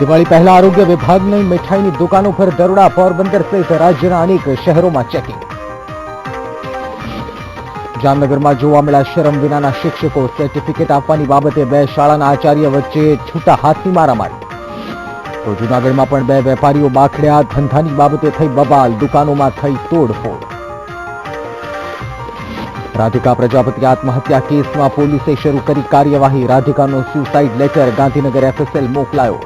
દિવાળી પહેલા આરોગ્ય વિભાગની મીઠાઈની દુકાનો પર દરોડા, પોરબંદર સહિત રાજ્યના અનેક શહેરોમાં ચેકિંગ. જામનગરમાં જોવા મળ્યા શરમ વિનાના શિક્ષકો, સર્ટિફિકેટ આપવાની બાબતે બે શાળાના આચાર્ય વચ્ચે છૂટા હાથની મારામારી. તો જૂનાગઢમાં પણ બે વેપારીઓ બાખડ્યા, ધંધાની બાબતે થઈ બબાલ, દુકાનોમાં થઈ તોડફોડ. રાધિકા પ્રજાપતિ આત્મહત્યા કેસમાં પોલીસે શરૂ કરી કાર્યવાહી. રાધિકાનો સ્યુસાઇડ લેટર ગાંધીનગર FSL મોકલાયો.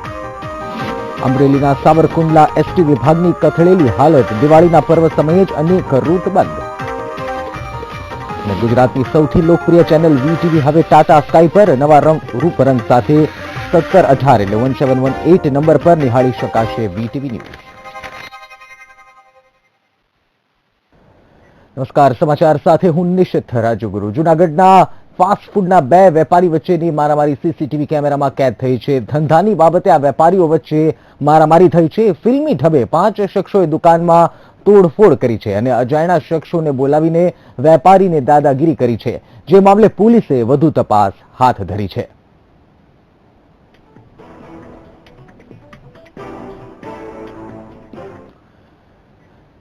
અમરેલીના સાવરકુંડલા એસટી વિભાગની કથળેલી હાલત, દિવાળીના પર્વ સમયે જ અનેક રૂટ બંધ. અને ગુજરાતની સૌથી લોકપ્રિય ચેનલ VTV હવે ટાટા સ્કાય પર નવા રૂપરંગ સાથે 1718 એટલે 1718 નંબર પર નિહાળી શકાશે VTV ન્યૂઝ. નમસ્કાર, સમાચાર સાથે હું નિશિત રાજુગુરુ. જૂનાગઢના ફાસ્ટ ફૂડના બે વેપારી વચ્ચેની મારામારી સીસીટીવી કેમેરામાં કેદ થઈ છે. ધંધાની બાબતે આ વેપારીઓ વચ્ચે મારામારી થઈ છે. ફિલ્મી ઢબે 5 શખ્સોએ દુકાનમાં તોડફોડ કરી છે અને અજાણ્યા શખ્સોને બોલાવીને વેપારીને દાદાગીરી કરી છે, જે મામલે પોલીસે વધુ તપાસ હાથ ધરી છે.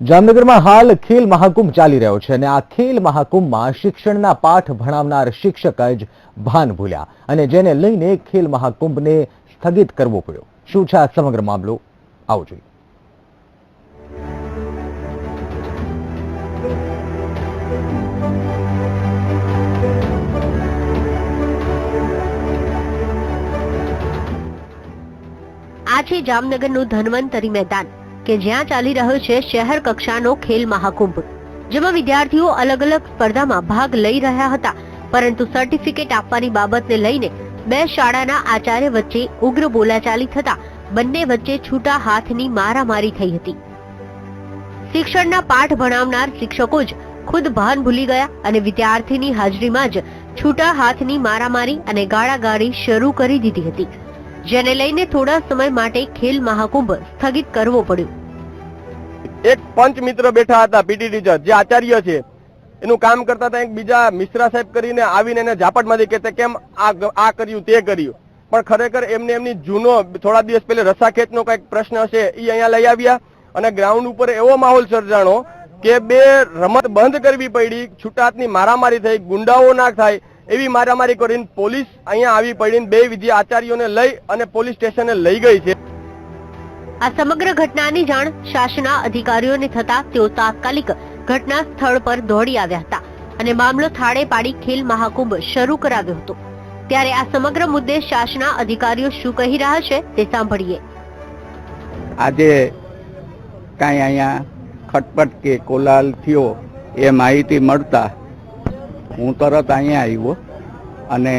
જામનગરમાં હાલ ખેલ મહાકુંભ ચાલી રહ્યો છે અને આ ખેલ મહાકુંભમાં શિક્ષણના પાઠ ભણાવનાર શિક્ષક જ ભાન ભૂલ્યા અને જેને લઈને ખેલ મહાકુંભને સ્થગિત કરવો પડ્યો. શું છે આ સમગ્ર મામલો, આવો જોઈએ. આ છે જામનગરનું ધન્વંતરી મેદાન કે જ્યાં ચાલી રહ્યો છે શહેર કક્ષાનો ખેલ મહાકુંભ, જેમાં વિદ્યાર્થીઓ અલગ અલગ સ્પર્ધામાં ભાગ લઈ રહ્યા હતા, પરંતુ સર્ટિફિકેટ આપવાની બાબતને લઈને બે શાળાના આચાર્ય વચ્ચે ઉગ્ર બોલાચાલી થતા બંને વચ્ચે છૂટા હાથની મારામારી થઈ હતી. શિક્ષણના પાઠ ભણાવનાર શિક્ષકો જ ખુદ ભાન ભૂલી ગયા અને વિદ્યાર્થીની હાજરીમાં જ છૂટા હાથની મારામારી અને ગાળાગાળી શરૂ કરી દીધી હતી, જેને લઈને થોડા સમય માટે ખેલ મહાકુંભ સ્થગિત કરવો પડ્યો. એક પંચ મિત્ર બેઠા હતા, પીટી ટીચર જે આચાર્ય છે એનું કામ કરતા હતા. એક બીજા મિશ્રા સાહેબ કરીને આવીને એને ઝાપટમાંથી કહેતા કેમ આ કર્યું તે કર્યું, પણ ખરેખર એમની જૂનો થોડા દિવસ પહેલા રસાખેતનો કઈક પ્રશ્ન હશે એ અહીંયા લઈ આવ્યા અને ગ્રાઉન્ડ ઉપર એવો માહોલ સર્જાણો કે બે રમત બંધ કરવી પડી, છૂટા હાથની મારામારી થઈ, ગુંડાઓ ના થાય એવી મારામારી કરીને પોલીસ અહીંયા આવી પડીને બે વિદ્યા આચાર્યોને લઈ અને પોલીસ સ્ટેશને લઈ ગઈ છે. આ સમગ્ર ઘટનાની જાણ શાસના અધિકારીઓને થતા તેઓ તાત્કાલિક ઘટના સ્થળ પર દોડી આવ્યા હતા અને મામલો થાળે પાડી ખેલ મહાકુંભ શરૂ કરાવ્યો હતો. ત્યારે આ સમગ્ર મુદ્દે શાસના અધિકારીઓ શું કહી રહ્યા છે તે સાંભળીએ. આજે કાંઈ અહીંયા ખટપટ કે કોલાહલ થયો એ માહિતી મળતા હું તરત અહીંયા આવ્યો અને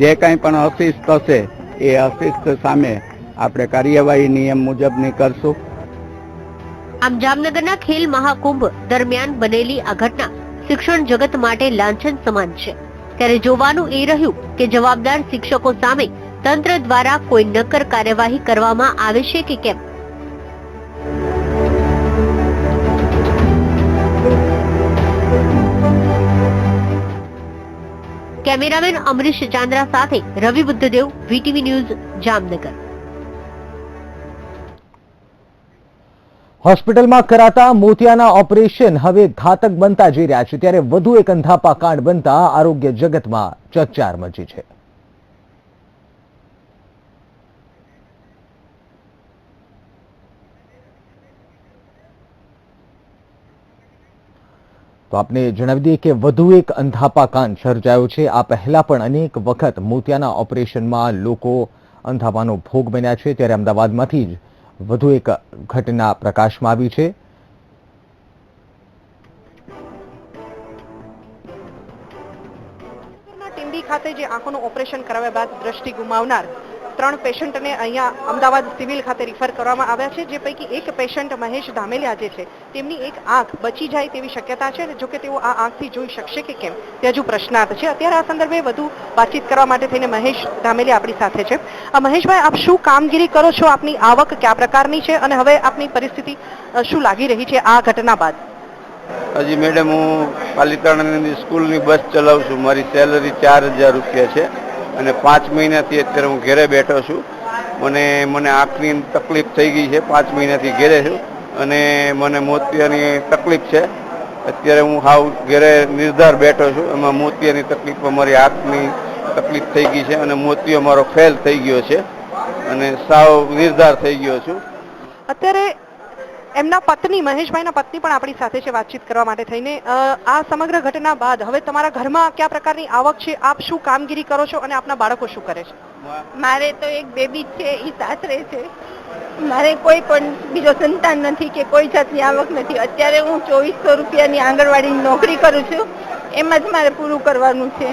જે કાંઈ પણ અશિસ્ત હશે એ અશિસ્ત સામે આપણે કાર્યવાહી નિયમ મુજબની કરશું. આમ જામનગરના ખેલ મહાકુંભ દરમિયાન બનેલી આ ઘટના શિક્ષણ જગત માટે લાંછન સમાન છે. ત્યારે જોવાનું એ રહ્યું કે જવાબદાર શિક્ષકો સામે તંત્ર દ્વારા કોઈ નક્કર કાર્યવાહી કરવામાં આવે છે કે કેમ. કેમેરામેન અમરીશ ચાંદ્રા સાથે રવિ બુદ્ધદેવ, VTV ન્યૂઝ, જામનગર. હોસ્પિટલમાં કરાતા મોતિયાના ઓપરેશન હવે ઘાતક બનતા જઈ રહ્યા છે. ત્યારે વધુ એક અંધાપા કાંડ બનતા આરોગ્ય જગતમાં ચકચાર મચી છે. તો આપને જણાવી દઈએ કે વધુ એક અંધાપા કાંડ સર્જાયો છે. આ પહેલા પણ અનેક વખત મોતિયાના ઓપરેશનમાં લોકો અંધાપાનો ભોગ બન્યા છે. ત્યારે અમદાવાદમાંથી જ વધુ એક ઘટના પ્રકાશમાં આવી છે. ટીમ્બી ખાતે જે આંખોનું ઓપરેશન કરાવ્યા બાદ દ્રષ્ટિ ગુમાવનાર 3 પેશન્ટને અહીંયા અમદાવાદ સિવિલ ખાતે રિફર કરવામાં આવ્યા છે, જે પૈકી એક પેશન્ટ મહેશ ધામેલિયા જે છે તેમની એક આંખ બચી જાય તેવી શક્યતા છે. જોકે તેઓ આ આંખથી જોઈ શકશે કે કેમ તે હજુ પ્રશ્નાર્થ છે. અત્યારે આ સંદર્ભે વધુ વાતચીત કરવા માટે થઈને મહેશ ધામેલિયા આપણી સાથે છે. મહેશભાઈ, આપ શું કામગીરી કરો છો? આપની આવક કયા પ્રકારની છે અને હવે આપની પરિસ્થિતિ શું લાગી રહી છે આ ઘટના બાદ? હજી મેડમ, હું પાલિતાણાની સ્કૂલની બસ ચલાવું છું. મારી સેલરી 4000 રૂપિયા છે અને 5 મહિનાથી અત્યારે હું ઘરે બેઠો છું મને આંખની તકલીફ થઈ ગઈ છે, 5 મહિનાથી ઘેરે છું અને મને મોતિયાની તકલીફ છે. અત્યારે હું હાવ ઘેરે નિર્ધાર બેઠો છું. એમાં મોતિયાની તકલીફ મારી આંખની તકલીફ થઈ ગઈ છે અને મોતિયો મારો ફેલ થઈ ગયો છે અને સાવ નિર્ધાર થઈ ગયો છું. અત્યારે એમના પત્ની મહેશભાઈના પત્ની પણ આપણી સાથે છે વાતચીત કરવા માટે થઈને. આ સમગ્ર ઘટના બાદ હવે તમારા ઘરમાં કયા પ્રકારની આવક છે, આપ શું કામગીરી કરો છો અને આપના બાળકો શું કરે છે? મારે તો એક બેબી છે, એ સાસરે છે. મારે કોઈ પણ બીજો સંતાન નથી કે કોઈ જાતની આવક નથી. અત્યારે હું 2400 રૂપિયાની આંગણવાડીની નોકરી કરું છું, એમાં જ મારે પૂરું કરવાનું છે.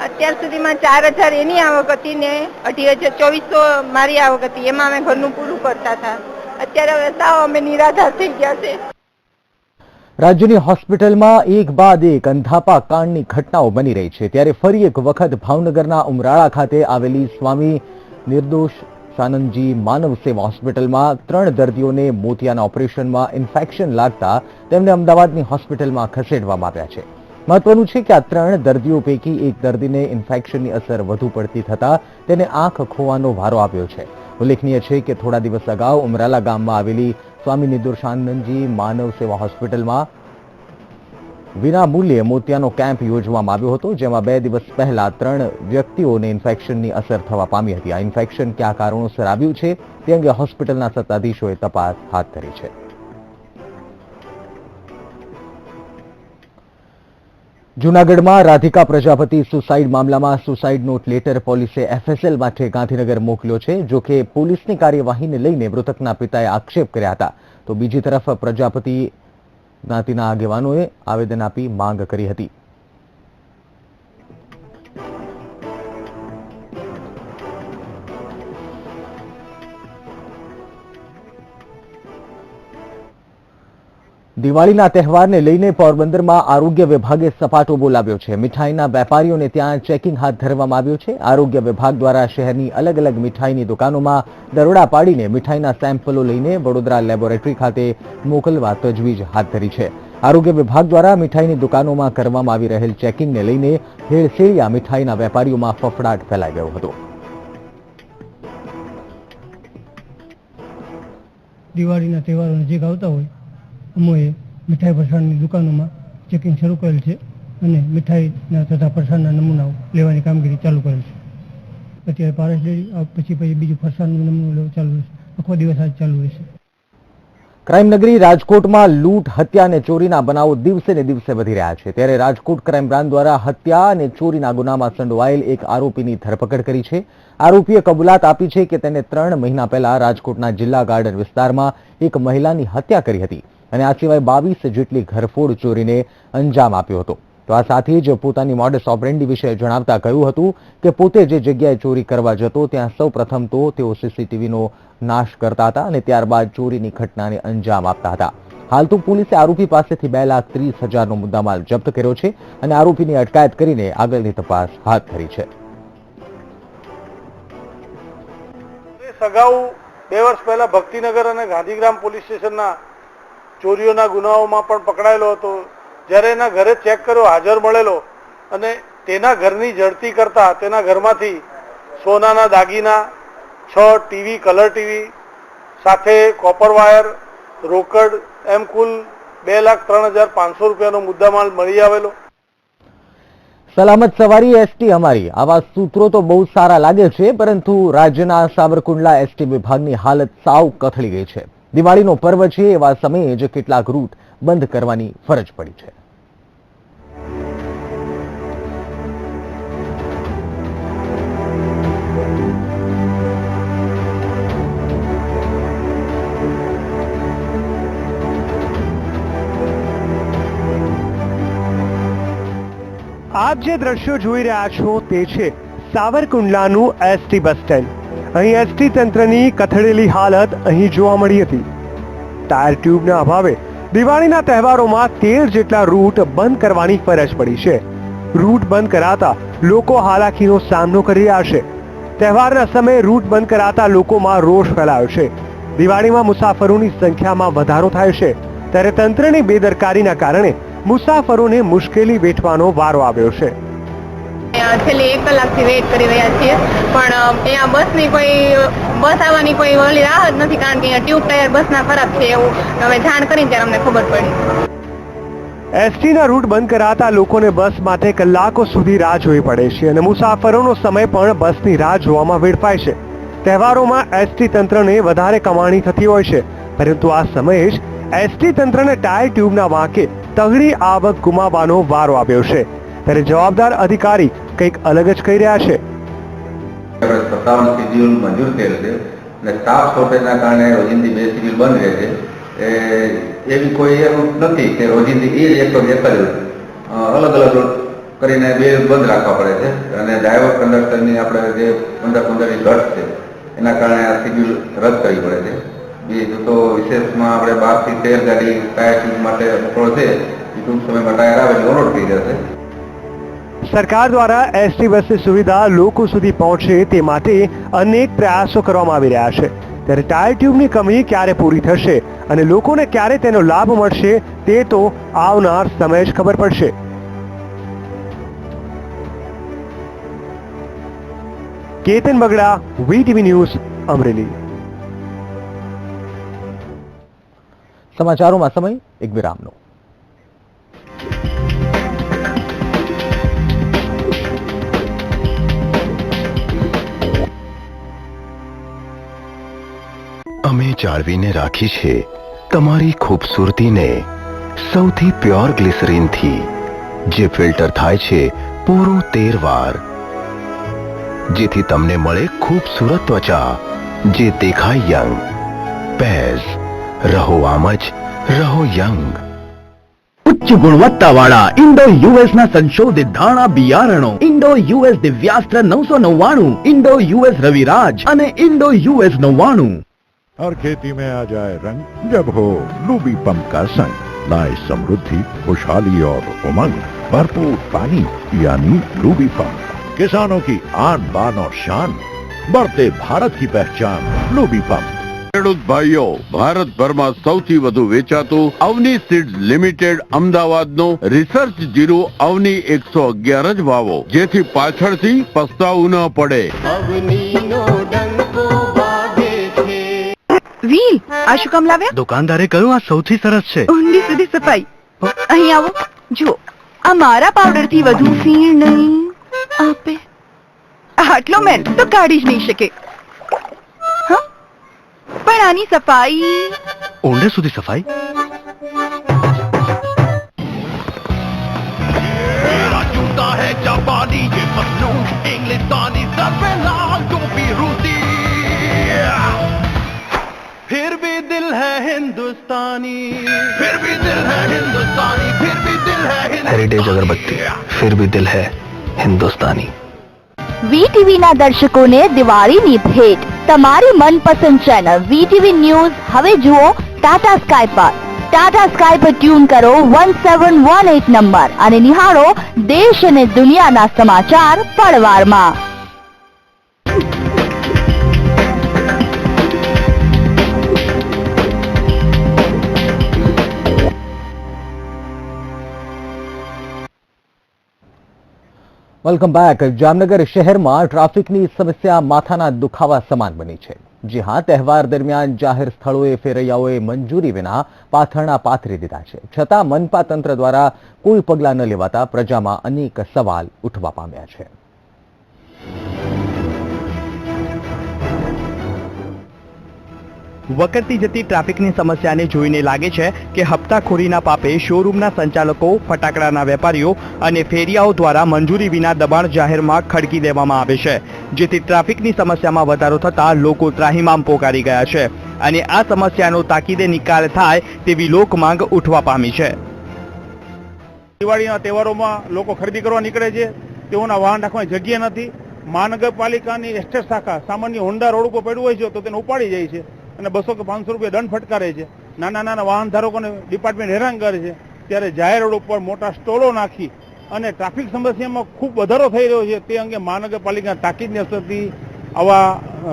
અત્યાર સુધીમાં 4000 એની આવક હતી ને 2500 મારી આવક હતી, એમાં અમે ઘરનું પૂરું કરતા હતા. અત્યારે હવે સાવ અમે નિરાધાર થઈ ગયા છે. રાજ્યની હોસ્પિટલમાં એક બાદ એક અંધાપા કાંડની ઘટનાઓ બની રહી છે. ત્યારે ફરી એક વખત ભાવનગરના ઉમરાળા ખાતે આવેલી સ્વામી નિર્દોષ શાનંદજી માનવ સેવા હોસ્પિટલમાં 3 દર્દીઓને મોતિયાના ઓપરેશનમાં ઇન્ફેક્શન લાગતા તેમને અમદાવાદની હોસ્પિટલમાં ખસેડવામાં આવ્યા છે. મહત્વનું છે કે આ 3 દર્દીઓ પૈકી એક દર્દીને ઇન્ફેક્શનની અસર વધુ પડતી થતા તેને આંખ ખોવાનો વારો આવ્યો છે. ઉલ્લેખનીય છે કે થોડા દિવસ અગાઉ ઉમરાલા ગામમાં આવેલી સ્વામી નિર્દોષાનંદજી માનવ સેવા હોસ્પિટલમાં વિના મૂલ્યે મોતિયાનો કેમ્પ યોજવામાં આવ્યો હતો, જેમાં 2 દિવસ પહેલા 3 વ્યક્તિઓને ઇન્ફેક્શનની અસર થવા પામી હતી. આ ઇન્ફેક્શન કયા કારણોસર આવ્યું છે તે અંગે હોસ્પિટલના સત્તાધીશોએ તપાસ હાથ ધરી છે. જૂનાગઢમાં રાધિકા પ્રજાપતિ સુસાઇડ મામલામાં સુસાઇડ નોટ લેટર પોલીસે FSL માટે ગાંધીનગર મોકલ્યો છે. જો કે પોલીસની કાર્યવાહીને લઈને મૃતકના પિતાએ આક્ષેપ કર્યા હતા, તો બીજી તરફ પ્રજાપતિ જ્ઞાતિના આગેવાનોએ આવેદન આપી માંગ કરી હતી. દિવાળીના તહેવારને લઈને પોરબંદરમાં આરોગ્ય વિભાગે સપાટો બોલાવ્યો છે. મીઠાઈના વેપારીઓને ત્યાં ચેકિંગ હાથ ધરવામાં આવ્યું છે. આરોગ્ય વિભાગ દ્વારા શહેરની અલગ અલગ મીઠાઈની દુકાનોમાં દરોડા પાડીને મીઠાઈના સેમ્પલો લઈને વડોદરા લેબોરેટરી ખાતે મોકલવા તજવીજ હાથ ધરી છે. આરોગ્ય વિભાગ દ્વારા મીઠાઈની દુકાનોમાં કરવામાં આવી રહેલ ચેકિંગને લઈને ભેળસેળિયા મીઠાઈના વેપારીઓમાં ફફડાટ ફેલાઈ ગયો હતો. દિવાળીના તહેવારો નજીક આવતા હોય અમોએ મીઠાઈ ફરસાણની દુકાનોમાં ચેકિંગ શરૂ કરેલ છે અને મીઠાઈના તથા ફરસાણના નમૂનાઓ લેવાની કામગીરી ચાલુ કરેલ છે. અત્યારે પારસ ડેરી પછી બીજું ફરસાણનું નમૂનો લેવું ચાલુ રહેશે. આખો દિવસ આજ ચાલુ રહેશે. ક્રાઇમ નગરી રાજકોટમાં લૂંટ, હત્યા અને ચોરીના બનાવો દિવસે ને દિવસે વધી રહ્યા છે. ત્યારે રાજકોટ ક્રાઇમ બ્રાન્ચ દ્વારા હત્યા અને ચોરીના ગુનામાં સંડોવાયેલ એક આરોપીની ધરપકડ કરી છે. આરોપીએ કબૂલાત આપી છે કે તેને 3 મહિના પહેલા રાજકોટના જિલ્લા ગાર્ડન વિસ્તારમાં એક મહિલાની હત્યા કરી હતી અને આ સિવાય 22 જેટલી ઘરફોડ ચોરીને અંજામ આપ્યો હતો. તો આ સાથે જ પોતાની મોડસ ઓપરેન્ડી વિશે જણાવતા કહ્યું હતું કે પોતે જે જગ્યાએ ચોરી કરવા જતો ત્યાં સૌ પ્રથમ તો તેઓ CCTVનો નાશ કરતા હતા અને ત્યારબાદ ચોરીની ઘટનાને અંજામ આપતા હતા. હાલ તો પોલીસે આરોપી પાસેથી 2,30,000નો મુદ્દામાલ જપ્ત કર્યો છે અને આરોપીની અટકાયત કરીને આગળની તપાસ હાથ ધરી છે. અગાઉ 2 વર્ષ પહેલા ભક્તિનગર અને ગાંધીગ્રામ પોલીસ સ્ટેશનના ચોરીઓના ગુનાઓમાં પણ પકડાયેલો હતો. જ્યારે એના ઘરે ચેક કર્યો, હાજર મળેલો અને તેના ઘરની ઝડપી કરતા તેના ઘરમાંથી સોનાના દાગીના, 6 ટીવી, કલર ટીવી સાથે કોપર વાયર, રોકડ એમ કુલ 2,03,500 રૂપિયાનો મુદ્દામાલ મળી આવેલો. સલામત સવારી એસટી અમારી, આવા સૂત્રો તો બહુ સારા લાગે છે, પરંતુ રાજ્યના સાવરકુંડલા એસટી વિભાગની હાલત સાવ કથળી ગઈ છે. દિવાળીનો પર્વ છે, એવા સમયે જ કેટલાક રૂટ બંધ કરવાની ફરજ પડી છે. આપ જે દ્રશ્યો જોઈ રહ્યા છો તે છે સાવરકુંડલાનું એસટી બસ સ્ટેન્ડ. અહીં એસટી તંત્રની કથળેલી હાલત અહીં જોવા મળી હતી. ટાયર ટ્યુબના અભાવે દિવાળીના તહેવારોમાં 13 જેટલા રૂટ બંધ કરવાની ફરજ પડી છે. રૂટ બંધ કરાતા લોકો હાલાકીનો સામનો કરી રહ્યા છે. તહેવારના સમયે રૂટ બંધ કરાતા લોકોમાં રોષ ફેલાયો છે. દિવાળીમાં મુસાફરોની સંખ્યામાં વધારો થાય છે, ત્યારે તંત્રની બેદરકારીના કારણે મુસાફરોને મુશ્કેલી વેઠવાનો વારો આવ્યો છે. છેલ્લી 1 કલાકથી વેઇટ કરી રહ્યા છીએ, પણ અહીંયા બસ આવવાની કોઈ ઓલી રાહ જ નથી, કારણ કે અહીંયા ટ્યુબ ટાયર બસના ખરાબ છે એવું અમે જાણ કરીને ત્યારે અમને ખબર પડી. એસટીના રૂટ બંધ કરાતા લોકોને બસ માટે કલાકો સુધી રાહ જોવી પડે છે અને મુસાફરોનો સમય પણ બસની રાહ જોવામાં વેડફાય છે. તહેવારોમાં એસટી તંત્રને વધારે કમાણી થતી હોય છે, પરંતુ આ સમયે જ એસટી તંત્રને ટાયર ટ્યુબના વાંકે તગડી આવક ગુમાવવાનો વારો આવ્યો છે. ત્યારે જવાબદાર અધિકારી કંઈક અલગ જ કહી રહ્યા છે. સત્તાવન શિડ્યુલ મંજૂર થયેલ છે અને સ્ટાફ શોર્ટેજના કારણે રોજિંદી 2 શિડ્યુલ બંધ રહે છે. એવી કોઈ એવું નથી કે રોજિંદી એ જ એક અલગ અલગ કરીને 2 બંધ રાખવા પડે છે અને ડ્રાઈવર કંડક્ટરની આપણે જે 15-15ની ઘટ છે એના કારણે આ શિડ્યુલ રદ કરવી પડે છે. બીજું તો વિશેષમાં આપણે 12 થી 13 ગાડી ટાયર ટ્યુબ માટે મોકલો છે, એ ટૂંક સમયમાં ટાયર આવે એટલે ઓનલોડ થઈ જશે. સરકાર દ્વારા એસટી બસની સુવિધા લોકો સુધી પહોંચે તે માટે અનેક પ્રયાસો કરવામાં આવી રહ્યા છે. ત્યારે ટાયર ટ્યુબની કમી ક્યારે પૂરી થશે અને લોકોને ક્યારે તેનો લાભ મળશે તે તો આવનાર સમય જ ખબર પડશે. Ketan Bagda, VTV news, Amreli. સમાચારોમાં સમય એક વિરામનો. અમે જાળવીને રાખી છે તમારી ખૂબસૂરતીને સૌથી પ્યોર ગ્લિસરીનથી, જે ફિલ્ટર થાય છે પૂરું 13 વાર, જેથી તમને મળે ખૂબસૂરત ત્વચા જે દેખાય યંગ. પેઝ, રહો આમ જ, રહો યંગ. ઉચ્ચ ગુણવત્તાવાળા ઇન્ડો યુએસ ના સંશોધિત ધાણા બિયારણો Indo US Divyastra 999, Indo US Raviraj અને ઇન્ડો યુએસ 99. हर खेती में आ जाए रंग जब हो लूबी पंप का संग, लाए समृद्धि, खुशहाली और उमंग. भरपूर पानी यानी लूबी पंप, किसानों की आन बान और शान, बढ़ते भारत की पहचान लूबी पंप. ખેડૂત ભાઈઓ, ભારતભરમાં સૌથી વધુ વેચાતું અવની સીડ્સ લિમિટેડ અમદાવાદનો રિસર્ચ જીરું અવની 111 જ વાવો, જેથી પાછળથી પસ્તાવું ન પડે. વીલ, આ શું કામ લાવ્યા? દુકાનદારે કહ્યું આ સૌથી સરસ છે. ઊંડી સુધી સફાઈ. અહીં આવો, જો આ મારા પાવડર થી વધુ ફીણ નહીં આપે. આટલો મેલ તો કાઢી જ નહીં શકે. પણ આની સફાઈ ઊંડે સુધી સફાઈ. जूता है जापानी, ये मखनून इंग्लिस्तानी, सर पे लाल टोपी रूसी, फिर भी दिल है हिंदुस्तानी, फिर भी दिल है हिंदुस्तानी, फिर भी दिल है हेरिटेज अगरबत्ती, फिर भी दिल है हिंदुस्तानी. વીટીવી ના દર્શકોને દિવાળીની ભેટ. તમારી મનપસંદ ચેનલ વીટીવી ન્યૂઝ હવે જુઓ ટાટા સ્કાય પર. ટાટા સ્કાય પર ટ્યુન કરો 1718 નંબર અને નિહાળો દેશ અને દુનિયાના સમાચાર પળવારમાં. Welcome back. જામનગર શહેરમાં ટ્રાફિકની સમસ્યા માથાના દુખાવા સમાન બની છે. જી હા, તહેવાર દરમિયાન જાહેર સ્થળોએ ફેરૈયાઓએ મંજૂરી વિના પાથરણા પાથરી દીધા છે, છતાં મનપા તંત્ર દ્વારા કોઈ પગલાં ન લેવાતા પ્રજામાં અનેક સવાલ ઉઠવા પામ્યા છે. વકરતી જતી ટ્રાફિકની સમસ્યાને જોઈને લાગે છે કે હપ્તાખોરીના પાપે શોરૂમના સંચાલકો, ફટાકડાના વેપારીઓ અને ફેરિયાઓ દ્વારા મંજૂરી વિના દબાણ જાહેરમાં ખડકી દેવામાં આવે છે, જેથી ટ્રાફિકની સમસ્યામાં વધારો થતા લોકો ત્રાહિમામ પોકારી ગયા છે અને આ સમસ્યાનો તાકીદે નિકાલ થાય તેવી લોકમાંગ ઉઠવા પામી છે. દિવાળીના તહેવારોમાં લોકો ખરીદી કરવા નીકળે છે, તેઓના વાહન રાખવાની જગ્યા નથી. મહાનગરપાલિકાની એસ્ટેટ શાખા સામાન્ય હોન્ડા રોડ ઉપર પડ્યું હોય છે તો તેને ઉપાડી જાય છે અને 200 કે 500 રૂપિયા દંડ ફટકારે છે. નાના નાના વાહન ધારકોને ડિપાર્ટમેન્ટ હેરાન કરે છે. ત્યારે જાહેર રોડ ઉપર મોટા સ્ટોલો નાખી અને ટ્રાફિક સમસ્યામાં ખૂબ વધારો થઈ રહ્યો છે, તે અંગે મહાનગરપાલિકાના તાકીદની અસરથી આવા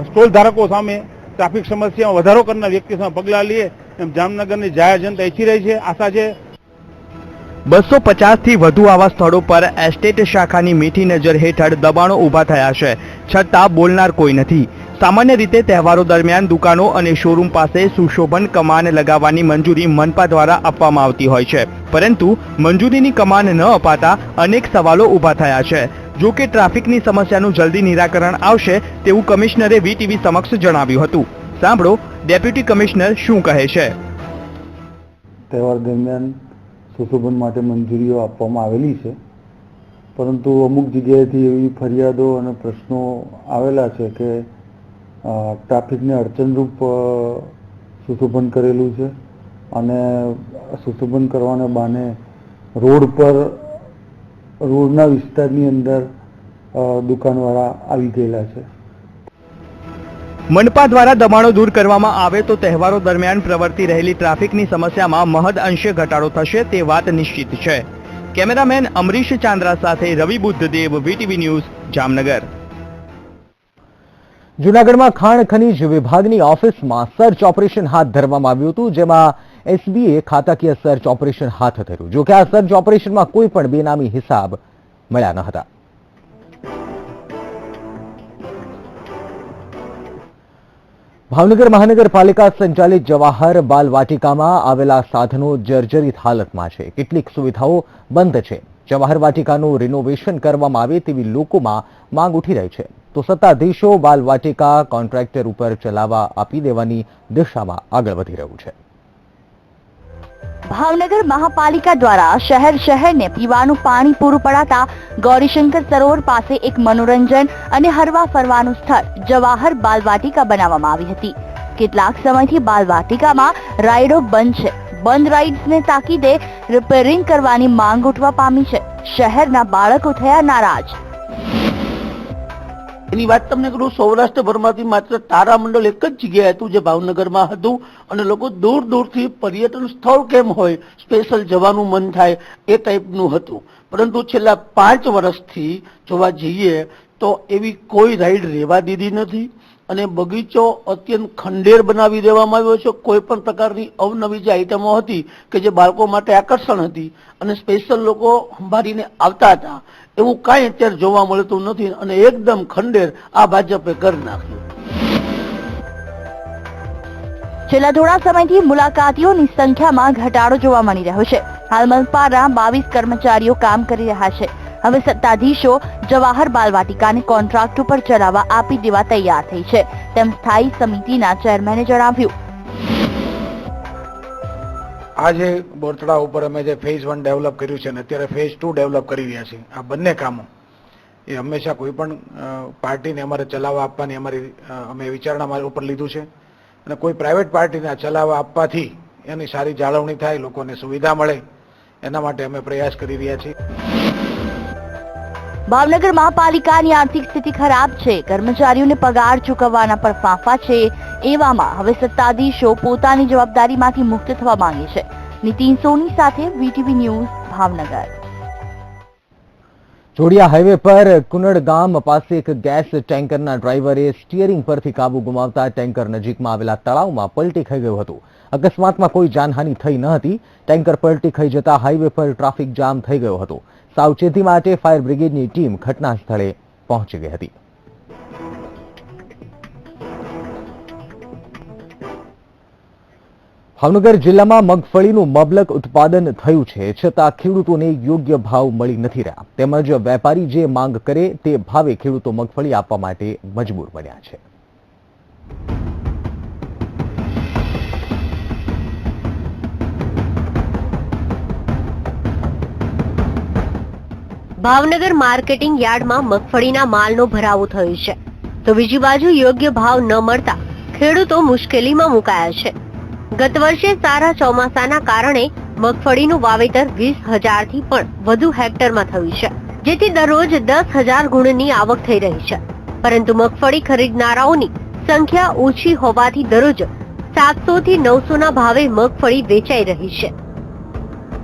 સ્ટોલ ધારકો સામે ટ્રાફિક સમસ્યામાં વધારો કરનાર વ્યક્તિ સામે પગલાં લે એમ જામનગરની જાહેર જનતા ઈચ્છી રહી છે. આશા છે 250 થી વધુ આવા સ્થળો પર એસ્ટેટ શાખાની મીઠી નજર હેઠળ દબાણો ઊભા થયા છે, છતાં બોલનાર કોઈ નથી. સામાન્ય રીતે તહેવારો દરમિયાન દુકાનો અને શોરૂમ પાસે સુશોભન કમાન લગાવવાની મંજૂરી મનપા દ્વારા આપવામાં આવતી હોય છે, પરંતુ મંજૂરીની કમાન ન અપાતા અનેક સવાલો ઊભા થયા છે. જો કે ટ્રાફિકની સમસ્યાનું જલ્દી નિરાકરણ આવશે તેવું કમિશનરે વીટીવી સમક્ષ જણાવ્યું હતું. સાંભળો ડેપ્યુટી કમિશનર શું કહે છે. તહેવાર દરમિયાન સુશોભન માટે મંજૂરીઓ આપવામાં આવેલી છે, પરંતુ અમુક જગ્યાએથી એવી ફરિયાદો અને પ્રશ્નો આવેલા છે કે ટ્રાફિકને અડચણરૂપ સુશોભન કરેલું છે અને સુશોભન કરવાને બહાને રોડના વિસ્તારની અંદર દુકાનવાળા આવી ગયેલા છે. મનપા દ્વારા દબાણો દૂર કરવામાં આવે તો તહેવારો દરમિયાન પ્રવર્તી રહેલી ટ્રાફિકની સમસ્યામાં મહદ અંશે ઘટાડો થશે તે વાત નિશ્ચિત છે. કેમેરામેન અમરીશ ચાંદ્રા સાથે રવિ બુદ્ધદેવ, વીટીવી ન્યૂઝ, જામનગર. જૂનાગઢમાં ખાણ ખનીજ વિભાગની ઓફિસમાં સર્ચ ઓપરેશન હાથ ધરવામાં આવ્યું હતું, જેમાં એસબીએ ખાતાકીય સર્ચ ઓપરેશન હાથ ધર્યું. જો કે આ સર્ચ ઓપરેશનમાં કોઈ પણ બેનામી હિસાબ મળ્યા ન હતા. ભાવનગર મહાનગરપાલિકા સંચાલિત જવાહર બાલ વાટિકામાં આવેલા સાધનો જર્જરિત હાલતમાં છે. કેટલીક સુવિધાઓ બંધ છે. જવાહર વાટિકાનું રિનોવેશન કરવામાં આવે તેવી લોકોમાં માંગ ઉઠી રહી છે, તો સત્તાધીશો બાલ વાટિકા કોન્ટ્રાક્ટર ઉપર ચલાવવા આપી દેવાની દિશામાં આગળ વધી રહ્યું છે. ભાવનગર મહાપાલિકા દ્વારા શહેરને પીવાનું પાણી પૂરું પડાતા ગૌરીશંકર સરોવર પાસે એક મનોરંજન અને હરવા ફરવાનું સ્થળ જવાહર બાલ વાટિકા બનાવવામાં આવી હતી. કેટલાક સમયથી બાલ વાટિકામાં રાઇડો બંધ છે. બંધ રાઇડ્સને તાકીદે રિપેરિંગ કરવાની માંગ ઉઠવા પામી છે. શહેરના બાળકો થયા નારાજ. એની વાત તમને કરું, સૌરાષ્ટ્રભરમાંથી માત્ર તારામંડળ એક જ જગ્યાએ હતું જે ભાવનગરમાં હતું, અને લોકો દૂર દૂરથી પર્યટન સ્થળ કેમ હોય સ્પેશિયલ જવાનું મન થાય એ ટાઈપનું હતું. પરંતુ છેલ્લા 5 વર્ષથી જોવા જઈએ તો એવી કોઈ રાઈડ રહેવા દીધી નથી, અને બગીચો અત્યંત ખંડેર બનાવી દેવામાં આવ્યો છે. કોઈ પણ પ્રકારની અવનવી જે આઈટમો હતી કે જે બાળકો માટે આકર્ષણ હતી અને સ્પેશિયલ લોકો સંભાળીને આવતા હતા, એવું કાંઈ અત્યારે જોવા મળતું નથી, અને એકદમ ખંડેર આ ભાજપે કરી નાખ્યું. છેલ્લા થોડા સમયથી મુલાકાતીઓની સંખ્યામાં ઘટાડો જોવા મળી રહ્યો છે. હાલ મનપાના 22 કર્મચારીઓ કામ કરી રહ્યા છે. હવે સત્તાધીશો જવાહર બાલ વાટિકાને કોન્ટ્રાક્ટ ઉપર ચલાવવા આપી દેવા તૈયાર થઈ છે, તેમ સ્થાયી સમિતિના ચેરમેને જણાવ્યું. આજે બોરતળા ઉપર અમે જે ફેઝ 1 ડેવલપ કર્યું છે અને અત્યારે ફેઝ 2 ડેવલપ કરી રહ્યા છીએ, આ બંને કામો એ હંમેશા કોઈ પણ પાર્ટીને અમારે ચલાવવા આપવાની અમે વિચારણા ઉપર લીધું છે, અને કોઈ પ્રાઇવેટ પાર્ટીને ચલાવવા આપવાથી એની સારી જાળવણી થાય, લોકોને સુવિધા મળે, એના માટે અમે પ્રયાસ કરી રહ્યા છીએ. ભાવનગર મહાપાલિકાની આર્થિક સ્થિતિ ખરાબ છે. કર્મચારીઓને પગાર ચૂકવવાના પર ફાંફા છે. એવામાં હવે સત્તાધીશો પોતાની જવાબદારીમાંથી મુક્ત થવા માંગે છે. નીતિન સોની સાથે વીટીવી ન્યૂઝ, ભાવનગર. જોડિયા હાઈવે પર કુનડ ગામ પાસે એક ગેસ ટેન્કરના ડ્રાઈવરે સ્ટીયરિંગ પરથી કાબુ ગુમાવતા ટેન્કર નજીકમાં આવેલા તળાવમાં પલટી ખાઈ ગયું હતું. અકસ્માતમાં કોઈ જાનહાનિ થઈ ન હતી. ટેન્કર પલટી ખાઈ જતા હાઈવે પર ટ્રાફિક જામ થઈ ગયો હતો. સાવચેતી માટે ફાયર બ્રિગેડની ટીમ ઘટના સ્થળે પહોંચી ગઈ હતી. ભાવનગર જિલ્લામાં મગફળીનું મબલક ઉત્પાદન થયું છે, છતાં ખેડૂતોને યોગ્ય ભાવ મળી નથી રહ્યા, તેમજ વેપારી જે માંગ કરે તે ભાવે ખેડૂતો મગફળી આપવા માટે મજબૂર બન્યા છે. ભાવનગર માર્કેટિંગ યાર્ડમાં મગફળીના માલનો ભરાવો થયો છે, તો બીજી બાજુ યોગ્ય ભાવ ન મળતા ખેડૂતો મુશ્કેલીમાં મુકાયા છે. ગત વર્ષે સારા ચોમાસાના કારણે મગફળીનું વાવેતર 20,000 થી પણ વધુ હેક્ટરમાં થયું છે, જેથી દરરોજ 10,000 ગુણની આવક થઈ રહી છે. પરંતુ મગફળી ખરીદનારાઓની સંખ્યા ઓછી હોવાથી દરરોજ 700 થી 900 ના ભાવે મગફળી વેચાઈ રહી છે.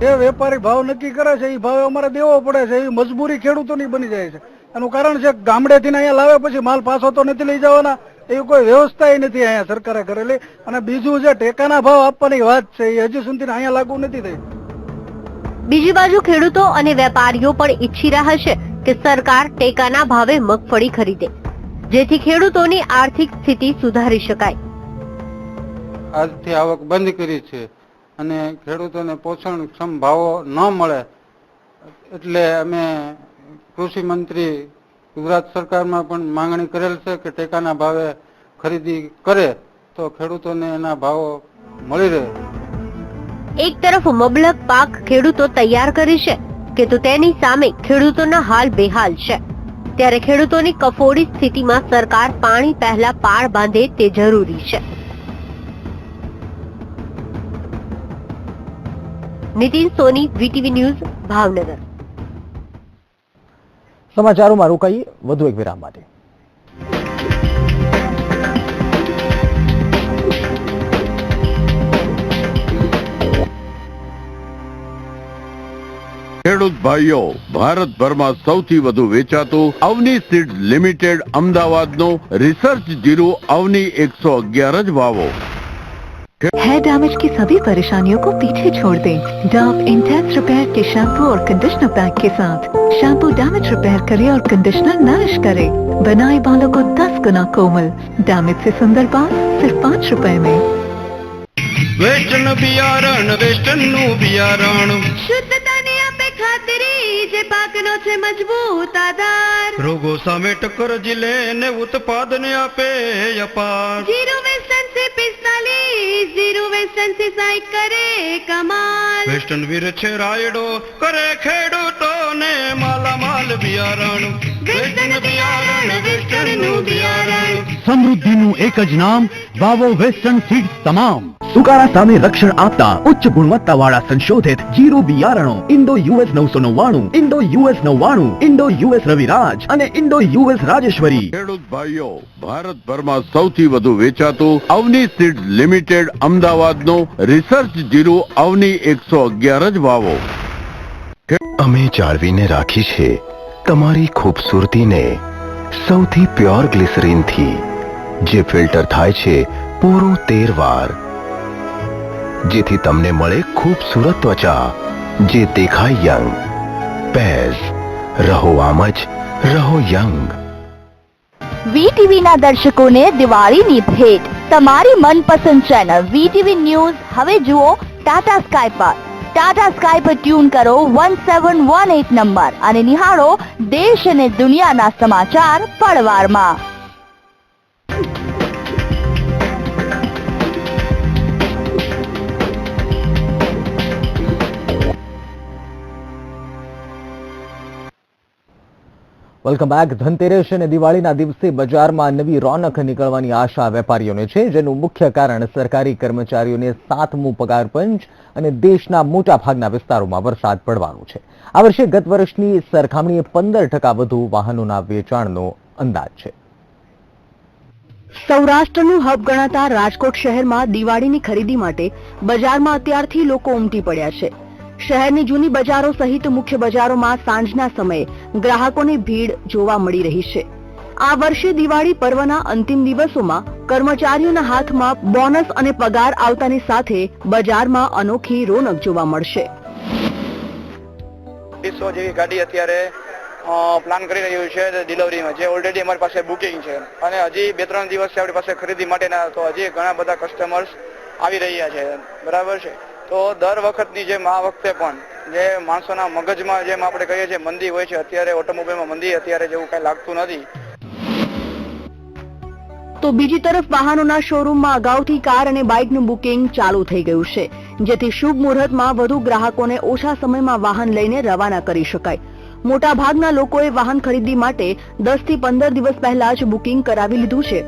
જે વેપારી ભાવ નક્કી કરે છે એ ભાવ અમારે દેવો પડે છે, એવી મજબૂરી ખેડૂતોની બની જાય છે. એનું કારણ છે ગામડેથી અહીંયા લાવે પછી માલ પાછો તો નથી લઈ જવાના, એવી કોઈ વ્યવસ્થા નથી અહીંયા સરકારે કરેલી. અને બીજું જે ટેકાના ભાવ આપવાની વાત છે એ હજી સુધી અહીંયા લાગુ નથી થઈ. બીજી બાજુ ખેડૂતો અને વેપારીઓ પણ ઈચ્છી રહ્યા છે કે સરકાર ટેકાના ભાવે મગફળી ખરીદે, જેથી ખેડૂતોની આર્થિક સ્થિતિ સુધારી શકાય. આજથી આવક બંધ કરી છે અને ખેડૂતોને પોષણક્ષમ ભાવો ન મળે એટલે અમે કૃષિ મંત્રી ગુજરાત સરકારમાં પણ માંગણી કરેલ છે કે ટેકાના ભાવે ખરીદી કરે તો ખેડૂતોને એના ભાવો મળી રહે. એક તરફ મબલક પાક ખેડૂતો તૈયાર કરી છે કે તો તેની સામે ખેડૂતોના હાલ બેહાલ છે. ત્યારે ખેડૂતોની કફોડી સ્થિતિમાં સરકાર પાણી પહેલા પાળ બાંધે તે જરૂરી છે. નીતિન સોની, વીટીવી ન્યૂઝ, ભાવનગર. સમાચારોમાં રોકાઈએ વધુ એક વિરામ માટે. ખેડૂત ભાઈઓ, ભારતભરમાં સૌથી વધુ વેચાતું અવની સીડ્સ લિમિટેડ અમદાવાદનો રિસર્ચ જીરું અવની 111 જ વાવો. हेयर डैमेज की सभी परेशानियों को पीछे छोड़ दें डाव इंटेंस रिपेयर के शैम्पू और कंडीशनर पैक के साथ. शैम्पू डैमेज रिपेयर करे और कंडीशनर नरिश करे, बनाए बालों को 10 गुना कोमल. डैमेज से सुंदर बाल सिर्फ 5 रुपए में. વેસ્ટર્ન બિયારણ, વેસ્ટર્નનું બિયારણ શુદ્ધતાની આપે ખાતરી, જે પાકનો છે મજબૂત આધાર. રોગો સામે ટક્કર જીલે ને ઉત્પાદન આપે અપાર. જીરું વેસ્ટર્ન से 45, જીરું વેસ્ટર્ન से 60 કરે કમાલ. વેસ્ટર્ન વીર છે રાયડો, કરે ખેડૂતોને માલામાલ બિયારણ. વેસ્ટર્ન બિયારણ, વેસ્ટર્નનું બિયારણ. સમૃદ્ધિનું એક જ નામ, વાવો વેસ્ટર્ન સીડ્સ તમામ. સુકારા સામે રક્ષણ આપતા ઉચ્ચ ગુણવત્તાવાળા સંશોધિત જીરું બિયારણો Indo US 999, Indo US 99, Indo US Raviraj અને ઇન્ડો US રાજેશ્વરી. ખેડૂત ભાઈઓ, ભારતભરમાં સૌથી વધુ વેચાતું અવની સીડ્સ લિમિટેડ અમદાવાદનો રિસર્ચ જીરું અવની 111 જ વાવો. અમે જાળવીને રાખી છે તમારી ખૂબસૂરતીને સૌથી પ્યોર ગ્લિસરીનથી, જે ફિલ્ટર થાય છે પૂરું 13 વાર, જેથી તમને મળે ખૂબસૂરત ત્વચા જે દેખાય યંગ. પેઝ, રહો આમ જ, રહો યંગ. વીટીવી ના દર્શકોને દિવાળીની ભેટ. તમારી મનપસંદ ચેનલ વીટીવી ન્યૂઝ હવે જુઓ ટાટા સ્કાય પર. ટાટા સ્કાય પર ટ્યુન કરો 1718 નંબર અને નિહાળો દેશ અને દુનિયાના સમાચાર પળવારમાં. Welcome back. ધનતેરસ અને દિવાળીના દિવસે બજારમાં નવી રોનક નીકળવાની આશા વેપારીઓને છે, જેનું મુખ્ય કારણ સરકારી કર્મચારીઓને 7મું પગાર પંચ અને દેશના મોટાભાગના વિસ્તારોમાં વરસાદ પડવાનું છે. આ વર્ષે ગત વર્ષની સરખામણીએ 15% વધુ વાહનોના વેચાણનો અંદાજ છે. સૌરાષ્ટ્રનું હબ ગણાતા રાજકોટ શહેરમાં દિવાળીની ખરીદી માટે બજારમાં અત્યારથી લોકો ઉમટી પડ્યા છે. શહેરની જૂની બજારો સહિત મુખ્ય બજારોમાં સાંજના સમયે ગ્રાહકોની ભીડ જોવા મળી રહી છે. આ વર્ષે દિવાળી પર્વના અંતિમ દિવસોમાં કર્મચારીઓના હાથમાં બોનસ અને પગાર આવતાની સાથે બજારમાં અનોખી રોનક જોવા મળશે. 200 જેવી ગાડી અત્યારે પ્લાન કરી રહ્યું છે ડિલિવરીમાં, જે ઓલરેડી અમારી પાસે બુકિંગ છે અને હજી 2-3 દિવસ છે આપણી પાસે ખરીદી માટેના, તો હજી ઘણા બધા કસ્ટમર્સ આવી રહ્યા છે. બરાબર છે. તો દર વખતની જેમ આ વખતે પણ જે માણસોના મગજમાં જેમ આપણે કહીએ છીએ મંદી હોય છે, અત્યારે ઓટોમોબાઈલમાં મંદી અત્યારે જેવું કઈ લાગતું નથી. તો બીજી તરફ વાહનોના શોરૂમમાં અગાઉથી કાર અને બાઇકનું બુકિંગ ચાલુ થઈ ગયું છે, જેથી શુભ મુહૂર્તમાં વધુ ગ્રાહકોને ઓછા સમયમાં વાહન લઈને રવાના કરી શકાય. મોટાભાગના લોકોએ વાહન ખરીદી માટે 10 થી 15 દિવસ પહેલા જ બુકિંગ કરાવી લીધું છે.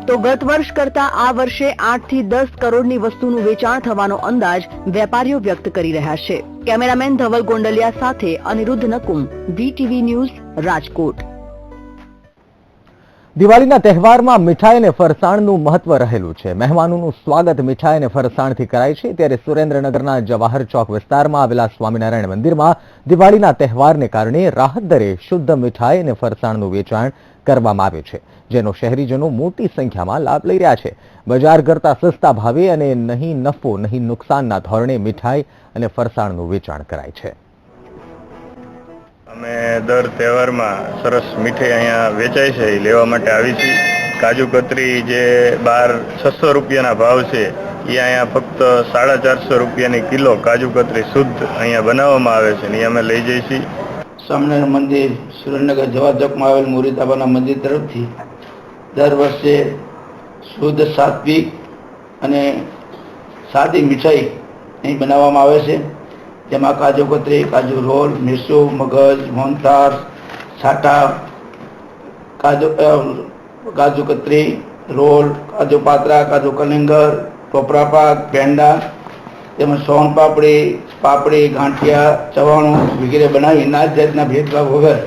તો ગત વર્ષ કરતા આ વર્ષે 8 થી 10 કરોડની વસ્તુનું વેચાણ થવાનો અંદાજ વેપારીઓ વ્યક્ત કરી રહ્યા છે. કેમેરામેન ધવલ ગોંડલિયા સાથે અનિરુદ્ધ નકુમ, વીટીવી ન્યૂઝ, રાજકોટ. દિવાળીના તહેવારમાં મીઠાઈ અને ફરસાણનું મહત્વ રહેલું છે. મહેમાનોનું સ્વાગત મીઠાઈ અને ફરસાણથી કરાય છે. ત્યારે સુરેન્દ્રનગરના જવાહર ચોક વિસ્તારમાં આવેલા સ્વામિનારાયણ મંદિરમાં દિવાળીના તહેવારને કારણે રાહત દરે શુદ્ધ મીઠાઈ અને ફરસાણનું વેચાણ કરવામાં આવે છે, જેનો શહેરીજનો મોટી સંખ્યામાં લાભ લઈ રહ્યા છે. બજાર કરતા સસ્તા ભાવે અને નહીં નફો નહીં નુકસાનના ધોરણે મીઠાઈ અને ફરસાણનું વેચાણ કરાય છે. અમે દર તહેવારમાં સરસ મીઠાઈ અહીંયા વેચાય છે એ લેવા માટે આવી છીએ. કાજુ કતરી જે બહાર 600 રૂપિયાના ભાવ છે એ અહીંયા ફક્ત 450 રૂપિયાની કિલો કાજુ કતરી શુદ્ધ અહીંયા બનાવવામાં આવે છે ને એ અમે લઈ જઈએ છીએ. સ્વામિનારાયણ મંદિર સુરેન્દ્રનગર જવા ચોકમાં આવેલ મોરીતાબાના મંદિર તરફથી દર વર્ષે શુદ્ધ સાત્વિક અને સાદી મીઠાઈ અહીં બનાવવામાં આવે છે, જેમાં કાજુ કતરી, કાજુ રોલ, મિરસું, મગજ, મોહનથાળ, સાટા, કાજુ કતરી, રોલ, કાજુ પાત્રા, કાજુ કલિંગર, ટોપરા પાક, પેંડા તેમજ સોન પાપડી, પાપડી, ગાંઠિયા, ચવાણું વગેરે બનાવી નાત જાતના ભેદભાવ વગર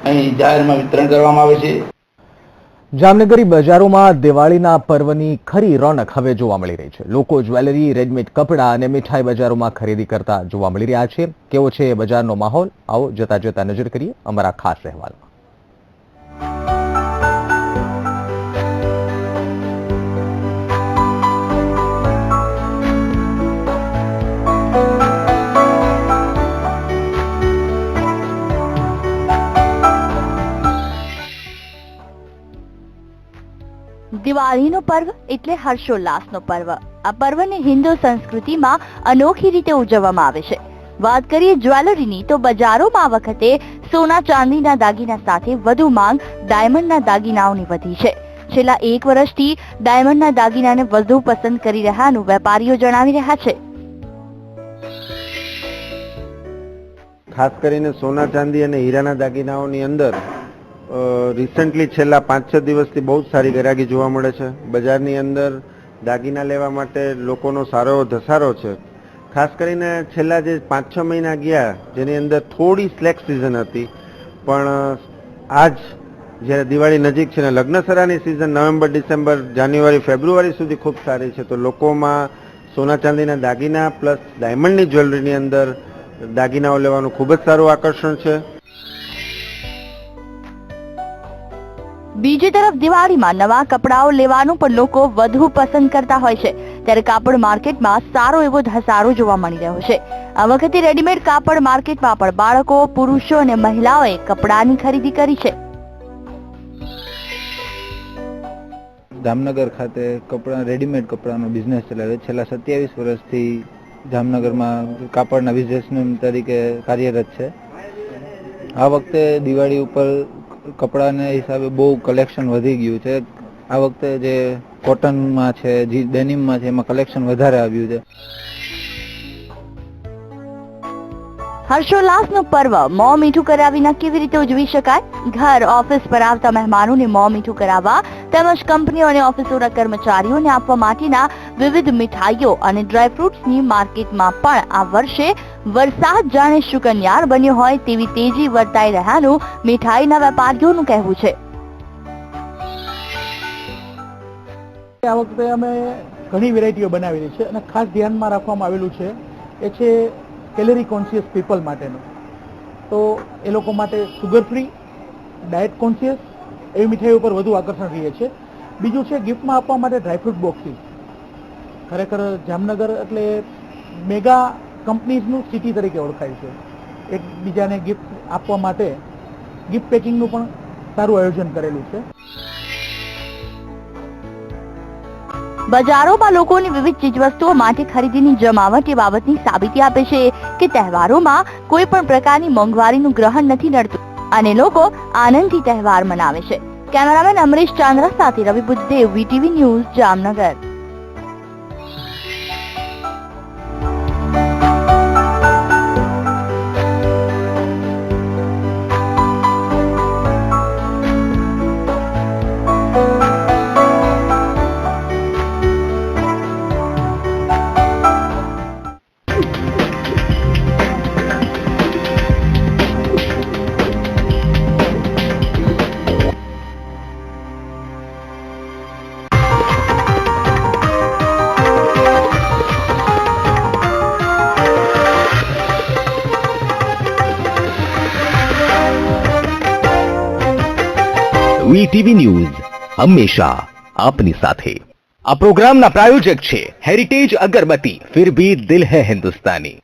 અહીં જાહેરમાં વિતરણ કરવામાં આવે છે. જામનગરી બજારોમાં દિવાળીના પર્વની ખરી રોનક હવે જોવા મળી રહી છે. લોકો જ્વેલરી, રેડીમેડ કપડાં અને મીઠાઈ બજારોમાં ખરીદી કરતા જોવા મળી રહ્યા છે. કેવો છે બજારનો માહોલ? આવો જતા જતા નજર કરીએ અમારા ખાસ અહેવાલમાં. દિવાળીનો પર્વ એટલે હર્ષોલ્લાસનો પર્વ. આ પર્વને હિન્દુ સંસ્કૃતિમાં અનોખી રીતે ઉજવવામાં આવે છે. વાત કરીએ જ્વેલરીની તો બજારોમાં આ વખતે સોના ચાંદીના દાગીના સાથે વધુ માંગ ડાયમંડના દાગીનાઓની વધી છે. છેલ્લા 1 વર્ષથી ડાયમંડના દાગીનાને વધુ પસંદ કરી રહ્યાનું વેપારીઓ જણાવી રહ્યા છે. ખાસ કરીને સોના ચાંદી અને હીરાના દાગીનાઓની અંદર રિસન્ટલી છેલ્લા 5-6 દિવસથી બહુ જ સારી ગ્રાહકી જોવા મળે છે. બજારની અંદર દાગીના લેવા માટે લોકોનો સારો ધસારો છે. ખાસ કરીને છેલ્લા જે 5-6 મહિના ગયા જેની અંદર થોડી સ્લેક સિઝન હતી, પણ આજ જ્યારે દિવાળી નજીક છે ને લગ્નસરાની સિઝન નવેમ્બર, ડિસેમ્બર, જાન્યુઆરી, ફેબ્રુઆરી સુધી ખૂબ સારી છે, તો લોકોમાં સોના ચાંદીના દાગીના પ્લસ ડાયમંડની જ્વેલરીની અંદર દાગીનાઓ લેવાનું ખૂબ જ સારું આકર્ષણ છે. બીજી તરફ દિવાળીમાં નવા કપડાઓ લેવાનું પણ લોકો વધુ પસંદ કરતા હોય છે, ત્યારે કાપડ માર્કેટમાં સારો એવો ધસારો જોવા મળી રહ્યો છે. આ વખતે રેડીમેડ કાપડ માર્કેટમાં પણ બાળકો, પુરુષો અને મહિલાઓએ કપડાની ખરીદી કરી છે. જામનગર ખાતે રેડીમેડ કપડાનો બિઝનેસ ચલાવે. છેલ્લા 27 વર્ષથી જામનગરમાં કાપડના બિઝનેસમેન તરીકે કાર્યરત છે. આ વખતે દિવાળી ઉપર કપડાને હિસાબે બહુ કલેક્શન વધી ગયું છે. આ વખતે જે કોટનમાં છે, જે ડેનિમમાં છે, એમાં કલેક્શન વધારે આવ્યું છે. હર્ષોલ્લાસનું પર્વ મોં મીઠું કર્યા વિના કેવી રીતે ઉજવી શકાય? ઘર, ઓફિસ પર આવતા મહેમાનોને મોં મીઠું કરાવવા તેમજ કંપનીઓ અને ઓફિસોના કર્મચારીઓને આપવા માટેના વિવિધ મીઠાઈઓ અને ડ્રાયફ્રૂટ્સની માર્કેટમાં પણ આ વર્ષે વરસાદ જાણે શુકન્યાર બન્યો હોય તેવી તેજી વર્તાઈ રહ્યાનું મીઠાઈના વેપારીઓનું કહેવું છે. આ વખતે અમે ઘણી વેરાયટીઓ બનાવેલી છે અને ખાસ ધ્યાનમાં રાખવામાં આવેલું છે એ છે કેલરી કોન્શિયસ પીપલ માટેનું. તો એ લોકો માટે સુગર ફ્રી, ડાયટ કોન્શિયસ એવી મીઠાઈઓ પર વધુ આકર્ષણ રહે છે. બીજું છે ગિફ્ટમાં આપવા માટે ડ્રાયફ્રૂટ બોક્સીસ. ખરેખર જામનગર એટલે મેગા કંપનીઝનું સિટી તરીકે ઓળખાય છે. એકબીજાને ગિફ્ટ આપવા માટે ગિફ્ટ પેકિંગનું પણ સારું આયોજન કરેલું છે. બજારોમાં લોકોની વિવિધ ચીજવસ્તુઓ માટે ખરીદીની જમાવટ એ બાબતની સાબિતી આપે છે કે તહેવારોમાં કોઈ પણ પ્રકારની મોંઘવારીનું ગ્રહણ નથી નડતું અને લોકો આનંદથી તહેવાર મનાવે છે. કેમેરામેન અમરીશ ચાંદ્રા સાથે Ravi Buddhdev, VTV news, Jamnagar. VTV news હંમેશા આપની સાથે. આ પ્રોગ્રામના પ્રાયોજક છે હેરિટેજ અગરબત્તી, ફિર ભી દિલ હૈ હિન્દુસ્તાની.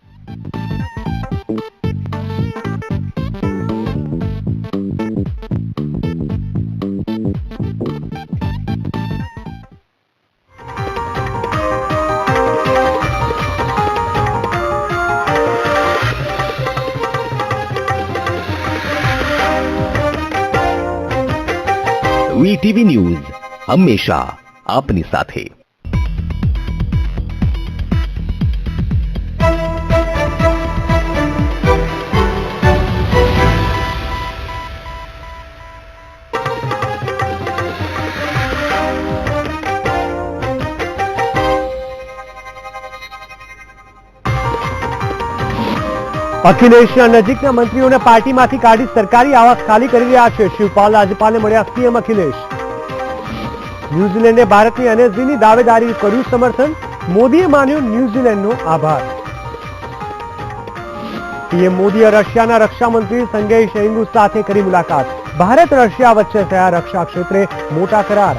વીટીવી ન્યૂઝ હંમેશા આપની સાથે. અખિલેશના નજીકના મંત્રીઓને પાર્ટીમાંથી કાઢી સરકારી આવાસ ખાલી કરી રહ્યા છે. શિવપાલ રાજ્યપાલને મળ્યા સીએમ અખિલેશ. ન્યૂઝીલેન્ડે ભારતની એનએસજીની દાવેદારી કર્યું સમર્થન. મોદીએ માન્યો ન્યૂઝીલેન્ડનો આભાર. પીએમ મોદીએ રશિયાના રક્ષામંત્રી સંગેઈ શોઇગુ સાથે કરી મુલાકાત. ભારત રશિયા વચ્ચે થયા રક્ષા ક્ષેત્રે મોટા કરાર.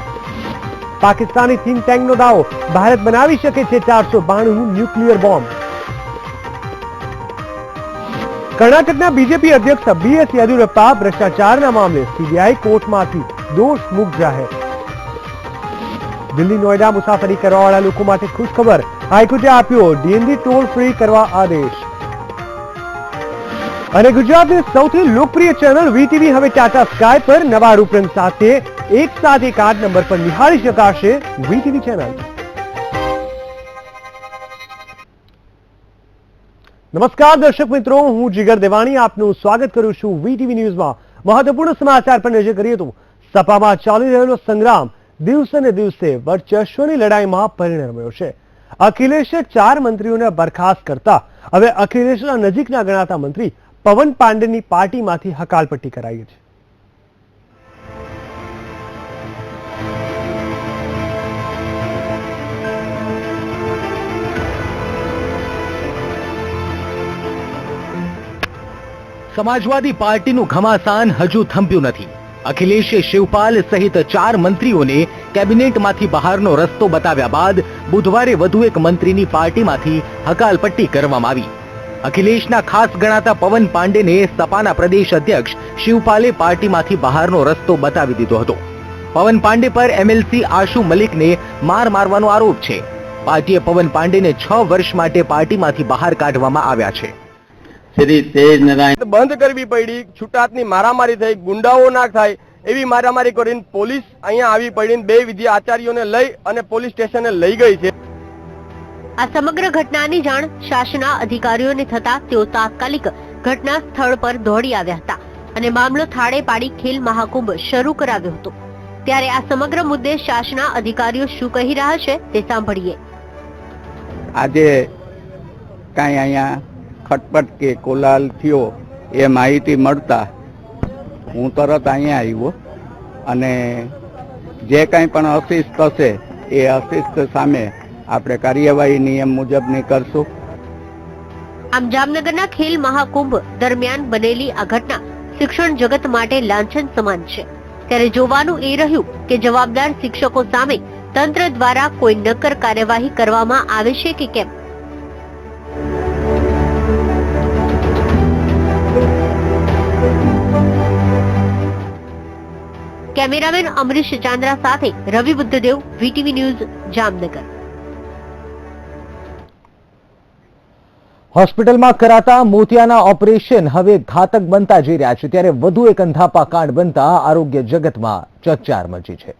પાકિસ્તાની થિંક ટેન્કનો દાવો, ભારત બનાવી શકે છે 492 ન્યુક્લિયર બોમ્બ. કર્ણાટકના બીજેપી અધ્યક્ષ બીએસ યેદુરપ્પા ભ્રષ્ટાચારના મામલે સીબીઆઈ કોર્ટમાંથી દોષ મુક્ત જાહેર. દિલ્હી નોઈડા મુસાફરી કરવાવાળા લોકો માટે ખુશખબર, હાઈકોર્ટે આપ્યો ડીએનડી ટોલ ફ્રી કરવા આદેશ. અને ગુજરાતની સૌથી લોકપ્રિય ચેનલ વીટીવી હવે ટાટા સ્કાય પર નવા રૂપરંગ સાથે એક સાથે 8 નંબર પર નિહાળી શકાશે વીટીવી ચેનલ. નમસ્કાર દર્શક મિત્રો, હું જીગર દેવાણી આપનું સ્વાગત કરું છું વીટીવી ન્યૂઝમાં. મહત્વપૂર્ણ સમાચાર પર નજર કરીએ તો સપામાં ચાલી રહેલો સંગ્રામ દિવસે ને દિવસે વર્ચસ્વની લડાઈમાં પરિણમ્યો છે. અખિલેશે 4 મંત્રીઓને બરખાસ્ત કરતા હવે અખિલેશના નજીકના ગણાતા મંત્રી પવન પાંડેની પાર્ટીમાંથી હકાલપટ્ટી કરાઈ છે. સમાજવાદી પાર્ટીનું ઘમાસાન હજુ થંભ્યું નથી. અખિલેશે શિવપાલ સહિત 4 મંત્રીઓને કેબિનેટમાંથી બહારનો રસ્તો બતાવ્યા બાદ બુધવારે વધુ એક મંત્રીની પાર્ટીમાંથી હકાલપટ્ટી કરવામાં આવી. અખિલેશના ખાસ ગણાતા પવન પાંડેને સપાના પ્રદેશ અધ્યક્ષ શિવપાલે પાર્ટીમાંથી બહારનો રસ્તો બતાવી દીધો હતો. પવન પાંડે પર એમએલસી આશુ મલિકને માર મારવાનો આરોપ છે. પાર્ટીએ પવન પાંડેને 6 વર્ષ માટે પાર્ટીમાંથી બહાર કાઢવામાં આવ્યા છે. બંધ કરવી પડી, છૂટાતની મારામારી થઈ, ગુંડાઓ ના થાય એવી મારામારી કરીને પોલીસ અહીંયા આવી પડીને 2 વિદ્યા આચાર્યોને લઈ અને પોલીસ સ્ટેશને લઈ ગઈ છે. આ સમગ્ર ઘટનાની જાણ શાસનના અધિકારીઓને થતા તેઓ તાત્કાલિક ઘટના સ્થળ પર દોડી આવ્યા હતા અને મામલો થાળે પાડી ખેલ મહાકુંભ શરૂ કરાવ્યો હતો. ત્યારે આ સમગ્ર મુદ્દે શાસનના અધિકારીઓ શું કહી રહ્યા છે તે સાંભળીએ. આજે કાંઈ અહીંયા ખટપટ કે કોલાલ થયો એ માહિતી મળતા હું તરત અહીંયા આવ્યો અને જે કાંઈ પણ અશિસ્ત હશે એ અશિસ્ત સામે આપણે કાર્યવાહી નિયમ મુજબની કરશું. આમ જામનગરના ખેલ મહાકુંભ દરમિયાન બનેલી આ ઘટના શિક્ષણ જગત માટે લાંછન સમાન છે. ત્યારે જોવાનું એ રહ્યું કે જવાબદાર શિક્ષકો સામે તંત્ર દ્વારા કોઈ નક્કર કાર્યવાહી કરવામાં આવે છે કે કેમ. કેમેરામેન અમરીશ ચાંદ્રા સાથે રવિ બુદ્ધદેવ, વીટીવી ન્યૂઝ, જામનગર. હોસ્પિટલમાં કરાતા મોતિયાના ઓપરેશન હવે ઘાતક બનતા જઈ રહ્યા છે. ત્યારે વધુ એક અંધાપા કાંડ બનતા આરોગ્ય જગતમાં ચકચાર મચી છે.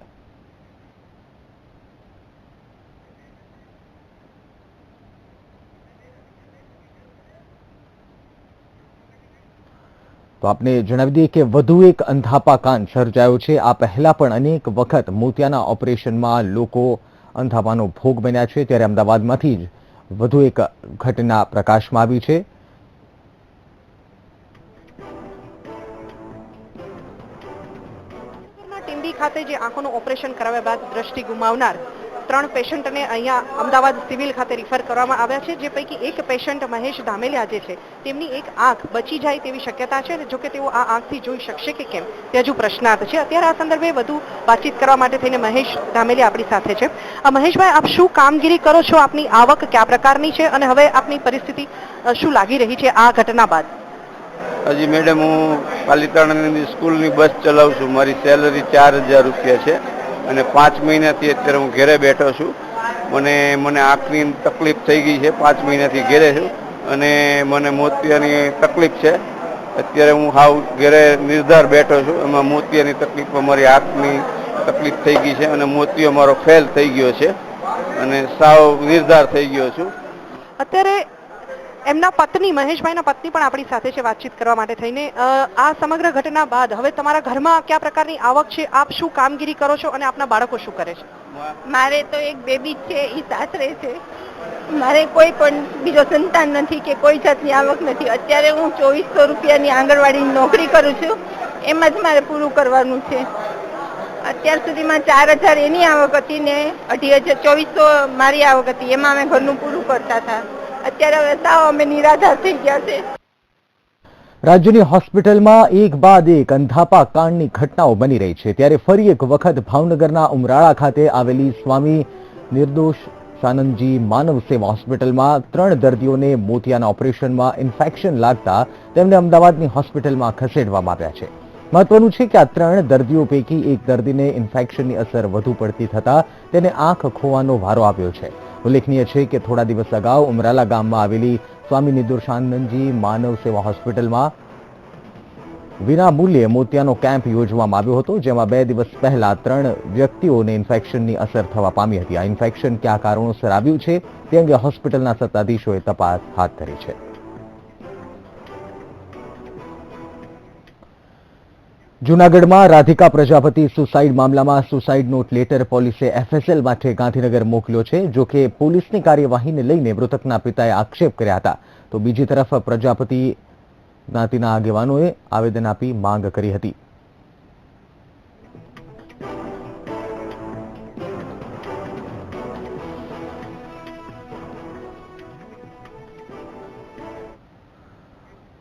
તો આપને જણાવી દઈએ કે વધુ એક અંધાપા કાંડ સર્જાયો છે. આ પહેલા પણ અનેક વખત મોતિયાના ઓપરેશનમાં લોકો અંધાપાનો ભોગ બન્યા છે. ત્યારે અમદાવાદમાંથી જ વધુ એક ઘટના પ્રકાશમાં આવી છે. ટીંબી ખાતે જે આંખોનું ઓપરેશન કરાવ્યા બાદ દ્રષ્ટિ ગુમાવનાર 3 પેશન્ટને અહીંયા અમદાવાદ સિવિલ ખાતે રિફર કરવામાં આવ્યા છે. જે પૈકી એક પેશન્ટ મહેશ ધામેલિયા જે છે તેમની એક આંખ બચી જાય તેવી શક્યતા છે. જો કે તેઓ આ આંખથી જોઈ શકશે કે કેમ તે હજુ પ્રશ્નાર્થ છે. અત્યારે આ સંદર્ભે વધુ વાતચીત કરવા માટે થઈને મહેશ ધામેલિયા આપણી સાથે છે. મહેશભાઈ, આપ શું કામગીરી કરો છો? આપની આવક કયા પ્રકારની છે અને હવે આપની પરિસ્થિતિ શું લાગી રહી છે આ ઘટના બાદ? હજી મેડમ, હું પાલિતાણાની સ્કૂલની બસ ચલાવું છું. મારી સેલરી 4000 રૂપિયા છે અને 5 મહિનાથી અત્યારે હું ઘેરે બેઠો છું. મને આંખની તકલીફ થઈ ગઈ છે. 5 મહિનાથી ઘેરે છું અને મને મોતિયાની તકલીફ છે. અત્યારે હું હાવ ઘેરે નિર્ધાર બેઠો છું. એમાં મોતિયાની તકલીફ મારી આંખની તકલીફ થઈ ગઈ છે અને મોતિયો મારો ફેલ થઈ ગયો છે અને સાવ નિર્ધાર થઈ ગયો છું. અત્યારે એમના પત્ની મહેશભાઈના પત્ની પણ આપણી સાથે છે વાતચીત કરવા માટે થઈને. આ સમગ્ર ઘટના બાદ હવે તમારા ઘરમાં કયા પ્રકારની આવક છે, આપ શું કામગીરી કરો છો અને આપના બાળકો શું કરે છે? મારે તો એક બેબી છે, એ સાસરે છે. મારે કોઈ પણ બીજો સંતાન નથી કે કોઈ જાતની આવક નથી. અત્યારે હું 2400 રૂપિયાની આંગણવાડીની નોકરી કરું છું, એમાં જ મારે પૂરું કરવાનું છે. અત્યાર સુધીમાં 4000 એની આવક હતી ને 2500 મારી આવક હતી, એમાં અમે ઘરનું પૂરું કરતા હતા. અત્યારે હવે સાવ અમે નિરાધાર થઈ ગયા છે. રાજ્યની હોસ્પિટલમાં એક બાદ એક અંધાપા કાંડની ઘટનાઓ બની રહી છે. ત્યારે ફરી એક વખત ભાવનગરના ઉમરાળા ખાતે આવેલી સ્વામી નિર્દોષ સાનંદજી માનવ સેવા હોસ્પિટલમાં 3 દર્દીઓને મોતિયાના ઓપરેશનમાં ઇન્ફેક્શન લાગતા તેમને અમદાવાદની હોસ્પિટલમાં ખસેડવામાં આવ્યા છે. મહત્વનું છે કે આ 3 દર્દીઓ પૈકી એક દર્દીને ઇન્ફેક્શનની અસર વધુ પડતી થતા તેને આંખ ખોવાનો વારો આવ્યો છે. ઉલ્લેખનીય છે કે થોડા દિવસ અગાઉ ઉમરાલા ગામમાં આવેલી સ્વામી નિર્દોષાનંદજી માનવ સેવા હોસ્પિટલમાં વિના મૂલ્યે મોતિયાનો કેમ્પ યોજવામાં આવ્યો હતો, જેમાં 2 દિવસ પહેલા 3 વ્યક્તિઓને ઇન્ફેક્શનની અસર થવા પામી હતી. આ ઇન્ફેક્શન કયા કારણોસર આવ્યું છે તે અંગે હોસ્પિટલના સત્તાધીશોએ તપાસ હાથ ધરી છે. જૂનાગઢમાં રાધિકા પ્રજાપતિ સુસાઇડ મામલામાં સુસાઇડ નોટ લેટર પોલીસે FSL માટે ગાંધીનગર મોકલ્યો છે. જો કે પોલીસની કાર્યવાહીને લઈને મૃતકના પિતાએ આક્ષેપ કર્યા હતા, તો બીજી તરફ પ્રજાપતિ જ્ઞાતિના આગેવાનોએ આવેદન આપી માંગ કરી હતી.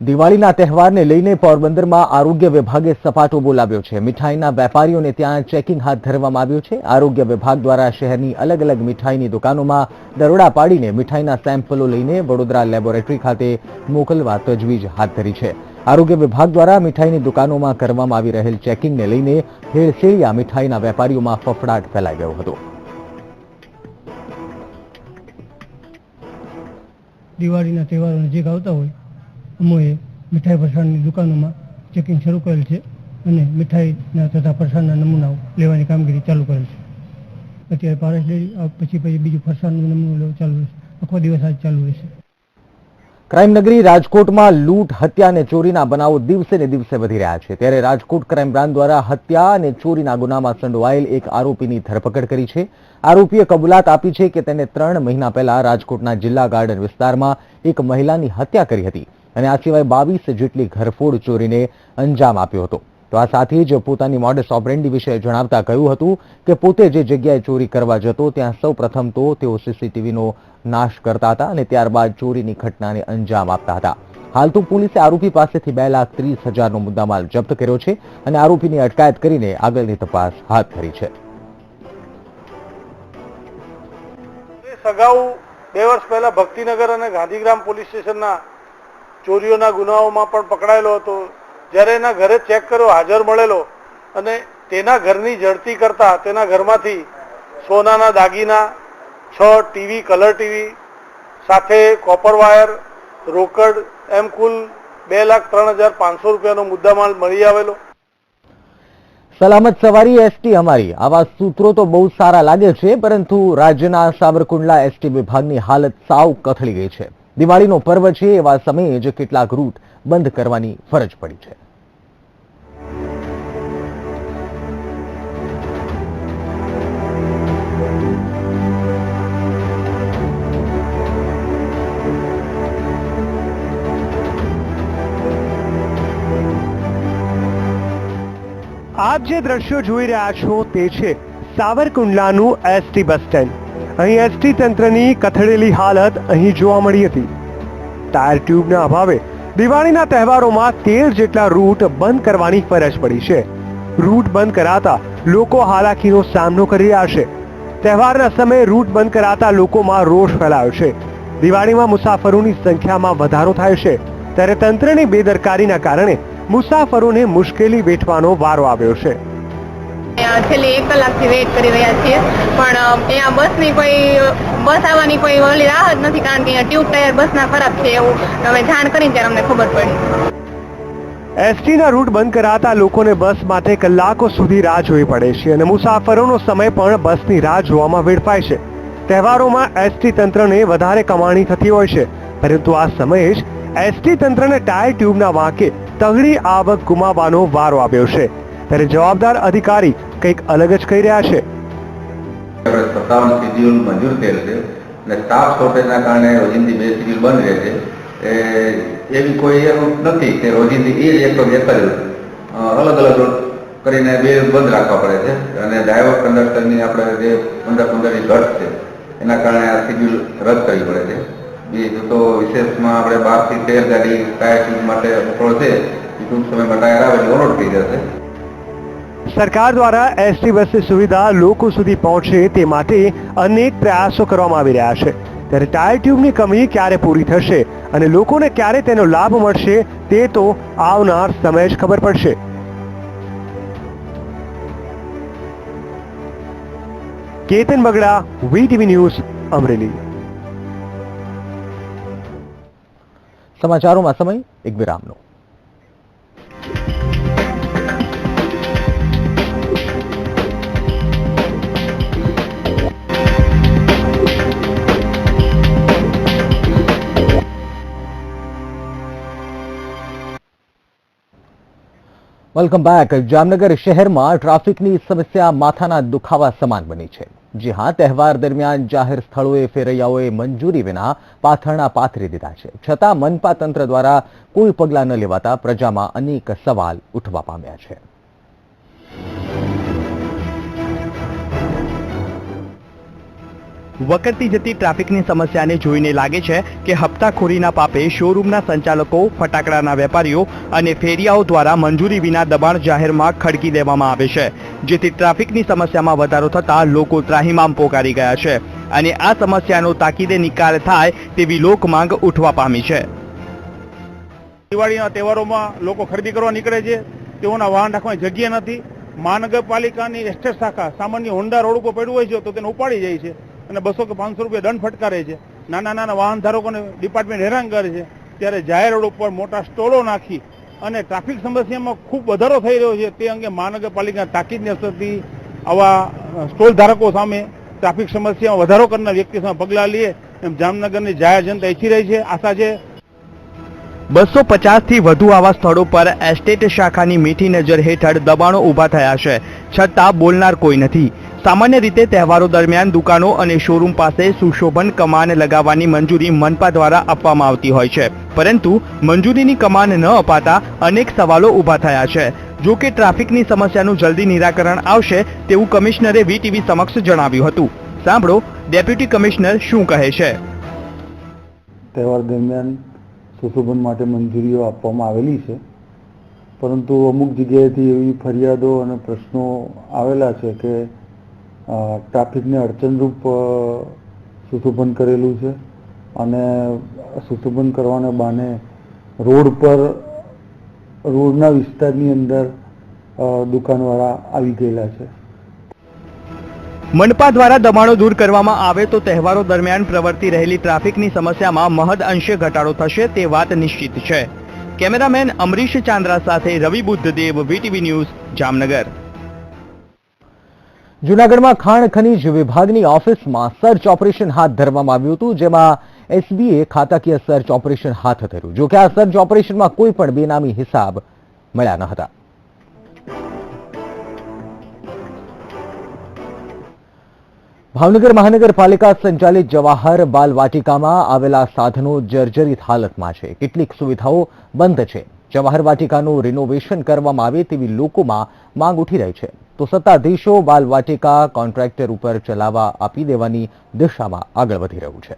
દિવાળીના તહેવારને લઈને પોરબંદરમાં આરોગ્ય વિભાગે સપાટો બોલાવ્યો છે. મીઠાઈના વેપારીઓને ત્યાં ચેકિંગ હાથ ધરવામાં આવ્યું છે. આરોગ્ય વિભાગ દ્વારા શહેરની અલગ અલગ મીઠાઈની દુકાનોમાં દરોડા પાડીને મીઠાઈના સેમ્પલો લઈને વડોદરા લેબોરેટરી ખાતે મોકલવા તજવીજ હાથ ધરી છે. આરોગ્ય વિભાગ દ્વારા મીઠાઈની દુકાનોમાં કરવામાં આવી રહેલ ચેકિંગને લઈને ભેળસેળિયા મીઠાઈના વેપારીઓમાં ફફડાટ ફેલાઈ ગયો હતો. દિવાળીના તહેવારો નજીક આવતા હોય અમોએ મીઠાઈ ફરસાણની દુકાનોમાં ચેકિંગ શરૂ કરેલ છે અને મીઠાઈના તથા ફરસાણના નમૂનાઓ લેવાની કામગીરી ચાલુ કરેલ છે. અત્યારે પારસ ડેરી પછી બીજું ફરસાણનું નમૂનો લેવું ચાલુ રહેશે. આખો દિવસ આજ ચાલુ રહેશે. ક્રાઇમ નગરી રાજકોટમાં લૂંટ, હત્યા અને ચોરીના બનાવો દિવસે ને દિવસે વધી રહ્યા છે. ત્યારે રાજકોટ ક્રાઇમ બ્રાન્ચ દ્વારા હત્યા અને ચોરીના ગુનામાં સંડોવાયેલ એક આરોપીની ધરપકડ કરી છે. આરોપીએ કબૂલાત આપી છે કે તેને 3 મહિના પહેલા રાજકોટના જિલ્લા ગાર્ડન વિસ્તારમાં એક મહિલાની હત્યા કરી હતી અને આ સિવાય 22 જેટલી ઘરફોડ ચોરીને અંજામ આપ્યો હતો. તો આ સાથે જ પોતાની મોડસ ઓપરેન્ડી વિશે જણાવતા કહ્યું હતું કે પોતે જે જગ્યાએ ચોરી કરવા જતો ત્યાં સૌ પ્રથમ તો તેઓ CCTVનો નાશ કરતા હતા અને ત્યારબાદ ચોરીની ઘટનાને અંજામ આપતા હતા. હાલ તો પોલીસે આરોપી પાસેથી 2,30,000નો મુદ્દામાલ જપ્ત કર્યો છે અને આરોપીની અટકાયત કરીને આગળની તપાસ હાથ ધરી છે. અગાઉ 2 વર્ષ પહેલા ભક્તિનગર અને ગાંધીગ્રામ પોલીસ સ્ટેશનના ચોરીઓના ગુનાઓમાં પણ પકડાયેલો હતો. જ્યારે એના ઘરે ચેક કર્યો, હાજર મળેલો અને તેના ઘરની ઝડપી કરતા તેના ઘરમાંથી સોનાના દાગીના, 6 ટીવી, કલર ટીવી સાથે કોપર વાયર, રોકડ એમ કુલ 2,03,500 રૂપિયાનો મુદ્દામાલ મળી આવેલો. સલામત સવારી એસટી અમારી, આવા સૂત્રો તો બહુ સારા લાગે છે, પરંતુ રાજ્યના સાવરકુંડલા એસટી વિભાગની હાલત સાવ કથળી ગઈ છે. દિવાળીનો પર્વ છે, એવા સમયે જ કેટલાક રૂટ બંધ કરવાની ફરજ પડી છે. આપ જે દ્રશ્યો જોઈ રહ્યા છો તે છે સાવરકુંડલાનું એસટી બસ સ્ટેન્ડ. અહીં એસટી તંત્રની કથળેલી હાલત અહીં જોવા મળી હતી. ટાયર ટ્યુબના અભાવે દિવાળીના તહેવારોમાં 13 જેટલા રૂટ બંધ કરવાની ફરજ પડી છે. રૂટ બંધ કરાતા લોકો હાલાકીનો સામનો કરી રહ્યા છે. તહેવારના સમયે રૂટ બંધ કરાતા લોકોમાં રોષ ફેલાયો છે. દિવાળીમાં મુસાફરોની સંખ્યામાં વધારો થાય છે, ત્યારે તંત્રની બેદરકારીના કારણે મુસાફરોને મુશ્કેલી વેઠવાનો વારો આવ્યો છે. છેલ્લી 1 કલાકથી વેઇટ કરી રહ્યા છીએ, પણ અહીંયા બસ આવવાની કોઈ ઓલી રાહ જ નથી, કારણ કે અહીંયા ટ્યુબ ટાયર બસના ખરાબ છે એવું અમે જાણ કરી ત્યારે અમને ખબર પડી. એસટીના રૂટ બંધ કરાતા લોકોને બસ માટે કલાકો સુધી રાહ જોવી પડે છે અને મુસાફરોનો સમય પણ બસની રાહ જોવામાં વેડફાય છે. તહેવારોમાં એસટી તંત્રને વધારે કમાણી થતી હોય છે, પરંતુ આ સમયે જ એસટી તંત્રને ટાયર ટ્યુબના વાંકે તગડી આવક ગુમાવવાનો વારો આવ્યો છે. ત્યારે જવાબદાર અધિકારી કંઈક અલગ જ કહી રહ્યા છે. 57 શેડ્યુલ મંજૂર થયેલ છે અને સ્ટાફ શોર્ટેજના કારણે રોજિંદી 2 શેડ્યુલ બંધ રહે છે. એવી કોઈ એવું નથી કે રોજિંદી એ જ એક અલગ અલગ કરીને 2 બંધ રાખવા પડે છે અને ડ્રાઈવર કંડક્ટરની આપણે જે 15-15ની ઘટ છે એના કારણે આ શેડ્યુલ રદ કરવી પડે છે. બીજું તો વિશેષમાં આપણે 12 થી 13 ગાડી ટાયર ટ્યુબ માટે પકડો છે એ ટૂંક સમયમાં ટાયર આવે એટલે ઓનોટ થઈ જશે. સરકાર દ્વારા એસટી બસની સુવિધા લોકો સુધી પહોંચે તે માટે અનેક પ્રયાસો કરવામાં આવી રહ્યા છે. ત્યારે ટાયર ટ્યુબની કમી ક્યારે પૂરી થશે અને લોકોને ક્યારે તેનો લાભ મળશે તે તો આવનાર સમય જ ખબર પડશે. Ketan Bagda, VTV news, Amreli. સમાચારોમાં સમય એક વિરામનો. Welcome back. જામનગર શહેરમાં ટ્રાફિકની સમસ્યા માથાના દુખાવા સમાન બની છે. જી હા, તહેવાર દરમિયાન જાહેર સ્થળોએ ફેરૈયાઓએ મંજૂરી વિના પાથરણા પાથરી દીધા છે. છતાં મનપા તંત્ર દ્વારા કોઈ પગલાં ન લેવાતા પ્રજામાં અનેક સવાલ ઉઠવા પામ્યા છે. વકરતી જતી ટ્રાફિકની સમસ્યાને જોઈને લાગે છે કે હપ્તાખોરીના પાપે શોરૂમના સંચાલકો, ફટાકડાના વેપારીઓ અને ફેરિયાઓ દ્વારા મંજૂરી વિના દબાણ જાહેરમાં ખડકી દેવામાં આવે છે, જેથી ટ્રાફિકની સમસ્યામાં વધારો થતાં લોકો ત્રાહિમામ પોકારી ગયા છે અને આ સમસ્યાનો તાકીદે નિકાલ થાય તેવી લોકમાંગ ઉઠવા પામી છે. દિવાળીના તહેવારોમાં લોકો ખરીદી કરવા નીકળે છે, તેઓના વાહન રાખવાની જગ્યા નથી. મહાનગરપાલિકાની એસ્ટેટ શાખા સામાન્ય હોન્ડા રોડ ઉપર પડ્યું હોય છે તો તેને ઉપાડી જાય છે અને 200 કે 500 રૂપિયા દંડ ફટકારે છે. નાના વાહન ધારકોને ડિપાર્ટમેન્ટ હેરાન કરે છે. ત્યારે જાહેર રોડ ઉપર મોટા સ્ટોલો નાખી અને ટ્રાફિક સમસ્યામાં ખૂબ વધારો થઈ રહ્યો છે. તે અંગે મહાનગરપાલિકા તાકીદની અસરથી આવા સ્ટોલ ધારકો સામે ટ્રાફિક સમસ્યામાં વધારો કરનાર વ્યક્તિ સામે પગલાં લે એમ જામનગરની જાહેર જનતા ઈચ્છી રહી છે. આશા છે 250 થી વધુ આવા સ્થળો પર એસ્ટેટ શાખાની મીઠી નજર હેઠળ દબાણો ઊભા થયા છે, છતાં બોલનાર કોઈ નથી. સામાન્ય રીતે તહેવારો દરમિયાન દુકાનો અને શોરૂમ પાસે સુશોભન કમાન લગાવવાની મંજૂરી મનપા દ્વારા આપવામાં આવતી હોય છે, પરંતુ મંજૂરીની કમાન ન અપાતા અનેક સવાલો ઊભા થયા છે. જો કે ટ્રાફિકની સમસ્યાનું જલ્દી નિરાકરણ આવશે તેવું કમિશનરે વીટીવી સમક્ષ જણાવ્યું હતું. સાંભળો ડેપ્યુટી કમિશનર શું કહે છે. તહેવાર દરમિયાન સુશોભન માટે મંજૂરીઓ આપવામાં આવેલી છે, પરંતુ અમુક જગ્યાએથી એવી ફરિયાદો અને પ્રશ્નો આવેલા છે કે ટ્રાફિકને અડચણરૂપ સુશોભન કરેલું છે અને સુશોભન કરવાને બહાને રોડના વિસ્તારની અંદર દુકાનવાળા આવી ગયેલા છે. મનપા દ્વારા દબાણો દૂર કરવામાં આવે તો તહેવારો દરમિયાન પ્રવર્તી રહેલી ટ્રાફિકની સમસ્યામાં મહદ અંશે ઘટાડો થશે તે વાત નિશ્ચિત છે. કેમેરામેન અમરીશ ચાંદ્રા સાથે રવિ બુદ્ધદેવ, વીટીવી ન્યૂઝ, જામનગર. જૂનાગઢમાં ખાણ ખનીજ વિભાગની ઓફિસમાં સર્ચ ઓપરેશન હાથ ધરવામાં આવ્યું હતું, જેમાં એસબીએ ખાતાકીય સર્ચ ઓપરેશન હાથ ધર્યું. જોકે આ સર્ચ ઓપરેશનમાં કોઈ પણ બેનામી હિસાબ મળ્યા ન હતા. ભાવનગર મહાનગરપાલિકા સંચાલિત જવાહર બાલ વાટિકામાં આવેલા સાધનો જર્જરિત હાલતમાં છે. કેટલીક સુવિધાઓ બંધ છે. જવાહર વાટિકાનું રિનોવેશન કરવામાં આવે તેવી લોકોમાં માંગ ઉઠી રહી છે, તો સત્તાધીશો બાલ વાટિકા કોન્ટ્રાક્ટર ઉપર ચલાવવા આપી દેવાની દિશામાં આગળ વધી રહ્યું છે.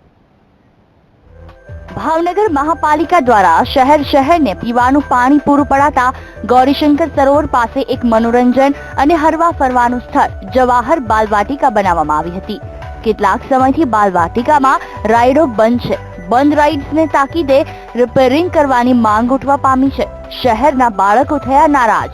ભાવનગર મહાપાલિકા દ્વારા શહેરને પીવાનું પાણી પૂરું પડાતા ગૌરીશંકર સરોવર પાસે એક મનોરંજન અને હરવા ફરવાનું સ્થળ જવાહર બાલવાટિકા બનાવવામાં આવી હતી. કેટલાક સમયથી બાલવાટિકામાં રાઇડો બંધ છે. બંધ રાઇડ્સને તાકીદે રિપેરિંગ કરવાની માંગ ઉઠવા પામી છે. શહેરના બાળકો થયા નારાજ.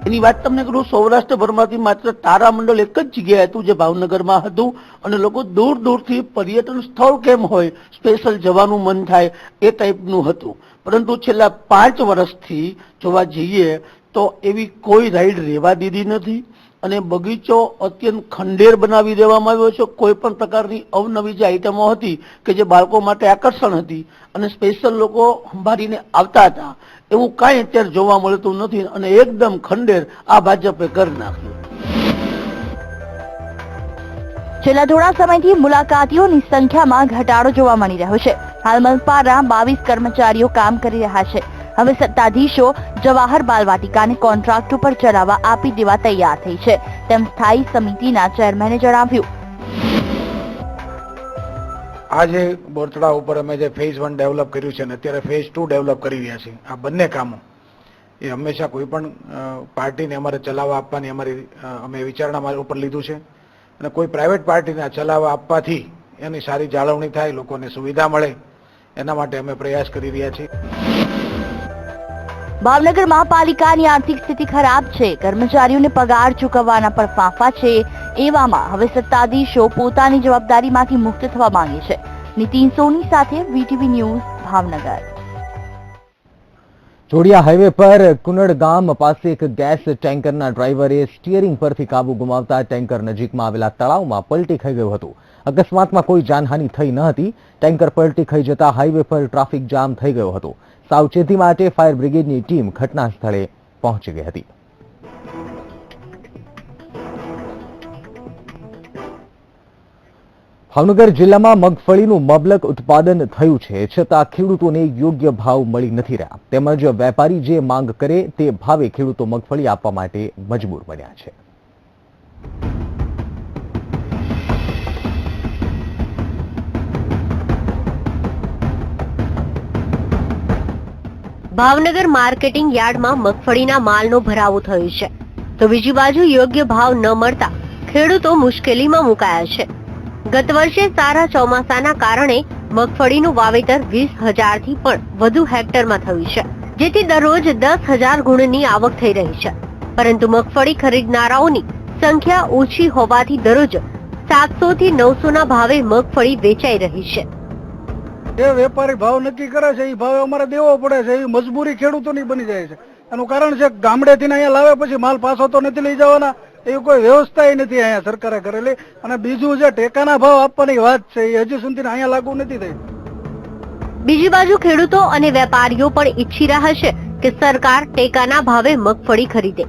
એની વાત તમને કરું, સૌરાષ્ટ્રભરમાંથી માત્ર તારામંડળ એક જ જગ્યાએ હતું જે ભાવનગરમાં હતું અને લોકો દૂર દૂરથી પર્યટન સ્થળ કેમ હોય સ્પેશિયલ જવાનું મન થાય એ ટાઈપનું હતું. પરંતુ છેલ્લા 5 વર્ષથી જોવા જઈએ તો એવી કોઈ રાઈડ રહેવા દીધી નથી અને બગીચો અત્યંત ખંડેર બનાવી દેવામાં આવ્યો છે. કોઈ પણ પ્રકારની અવનવી જે આઈટમો હતી કે જે બાળકો માટે આકર્ષણ હતી અને સ્પેશિયલ લોકો સંભાળીને આવતા હતા એવું કાંઈ અત્યારે જોવા મળતું નથી અને એકદમ ખંડેર આ ભાજપે કરી નાખ્યું. છેલ્લા થોડા સમયથી મુલાકાતીઓની સંખ્યામાં ઘટાડો જોવા મળી રહ્યો છે. હાલ મનપાના 22 કર્મચારીઓ કામ કરી રહ્યા છે. હવે સત્તાધીશો જવાહર બાલવાટિકાને કોન્ટ્રાક્ટ ઉપર ચલાવવા આપી દેવા તૈયાર થઈ છે તેમ સ્થાયી સમિતિના ચેરમેને જણાવ્યું. આજે બોરતળાવ ઉપર અમે જે ફેઝ 1 ડેવલપ કર્યું છે અને અત્યારે ફેઝ 2 ડેવલપ કરી રહ્યા છીએ, આ બંને કામો એ હંમેશા કોઈ પણ પાર્ટીને અમારે ચલાવવા આપવાની અમે વિચારણા ઉપર લીધું છે અને કોઈ પ્રાઇવેટ પાર્ટીને ચલાવવા આપવાથી એની સારી જાળવણી થાય, લોકોને સુવિધા મળે એના માટે અમે પ્રયાસ કરી રહ્યા છીએ. ભાવનગર મહાપાલિકાની આર્થિક સ્થિતિ ખરાબ છે, કર્મચારીઓને પગાર ચૂકવવાના પર ફાંફા છે. એવામાં હવે સત્તાધીશો પોતાની જવાબદારીમાંથી મુક્ત થવા માંગે છે. નીતિન સોની સાથે વીટીવી ન્યૂઝ, ભાવનગર. જોડિયા હાઈવે પર કુનડ ગામ પાસે એક ગેસ ટેન્કરના ડ્રાઈવરે સ્ટીયરિંગ પરથી કાબુ ગુમાવતા ટેન્કર નજીકમાં આવેલા તળાવમાં પલટી ખાઈ ગયું હતું. અકસ્માતમાં કોઈ જાનહાનિ થઈ ન હતી. ટેન્કર પલટી ખાઈ જતા હાઈવે પર ટ્રાફિક જામ થઈ ગયો હતો. સાવચેતી માટે ફાયર બ્રિગેડની ટીમ ઘટના સ્થળે પહોંચી ગઈ હતી. ભાવનગર જિલ્લામાં મગફળીનું મબલક ઉત્પાદન થયું છે, છતાં ખેડૂતોને યોગ્ય ભાવ મળી નથી રહ્યા. તેમજ વેપારી જે માંગ કરે તે ભાવે ખેડૂતો મગફળી આપવા માટે મજબૂર બન્યા છે. ભાવનગર માર્કેટિંગ યાર્ડમાં મગફળીના માલનો ભરાવો થયો છે, તો બીજી બાજુ યોગ્ય ભાવ ન મળતા ખેડૂતો મુશ્કેલીમાં મુકાયા છે. ગત વર્ષે સારા ચોમાસાના કારણે મગફળીનું વાવેતર 20,000 થી પણ વધુ હેક્ટરમાં થયું છે, જેથી દરરોજ 10,000 ગુણની આવક થઈ રહી છે. પરંતુ મગફળી ખરીદનારાઓની સંખ્યા ઓછી હોવાથી દરરોજ 700 થી 900 ના ભાવે મગફળી વેચાઈ રહી છે. જે વેપારી ભાવ નક્કી કરે છે એ ભાવ અમારે દેવો પડે છે, એવી મજબૂરી ખેડૂતોની બની જાય છે. એનું કારણ છે ગામડેથી અહીંયા લાવે પછી માલ પાછો તો નથી લઈ જવાના, એવી કોઈ વ્યવસ્થા નથી અહીંયા સરકારે કરેલી. અને બીજું જે ટેકાના ભાવ આપવાની વાત છે એ હજી સુધી અહીંયા લાગુ નથી થઈ. બીજી બાજુ ખેડૂતો અને વેપારીઓ પણ ઈચ્છી રહ્યા છે કે સરકાર ટેકાના ભાવે મગફળી ખરીદે,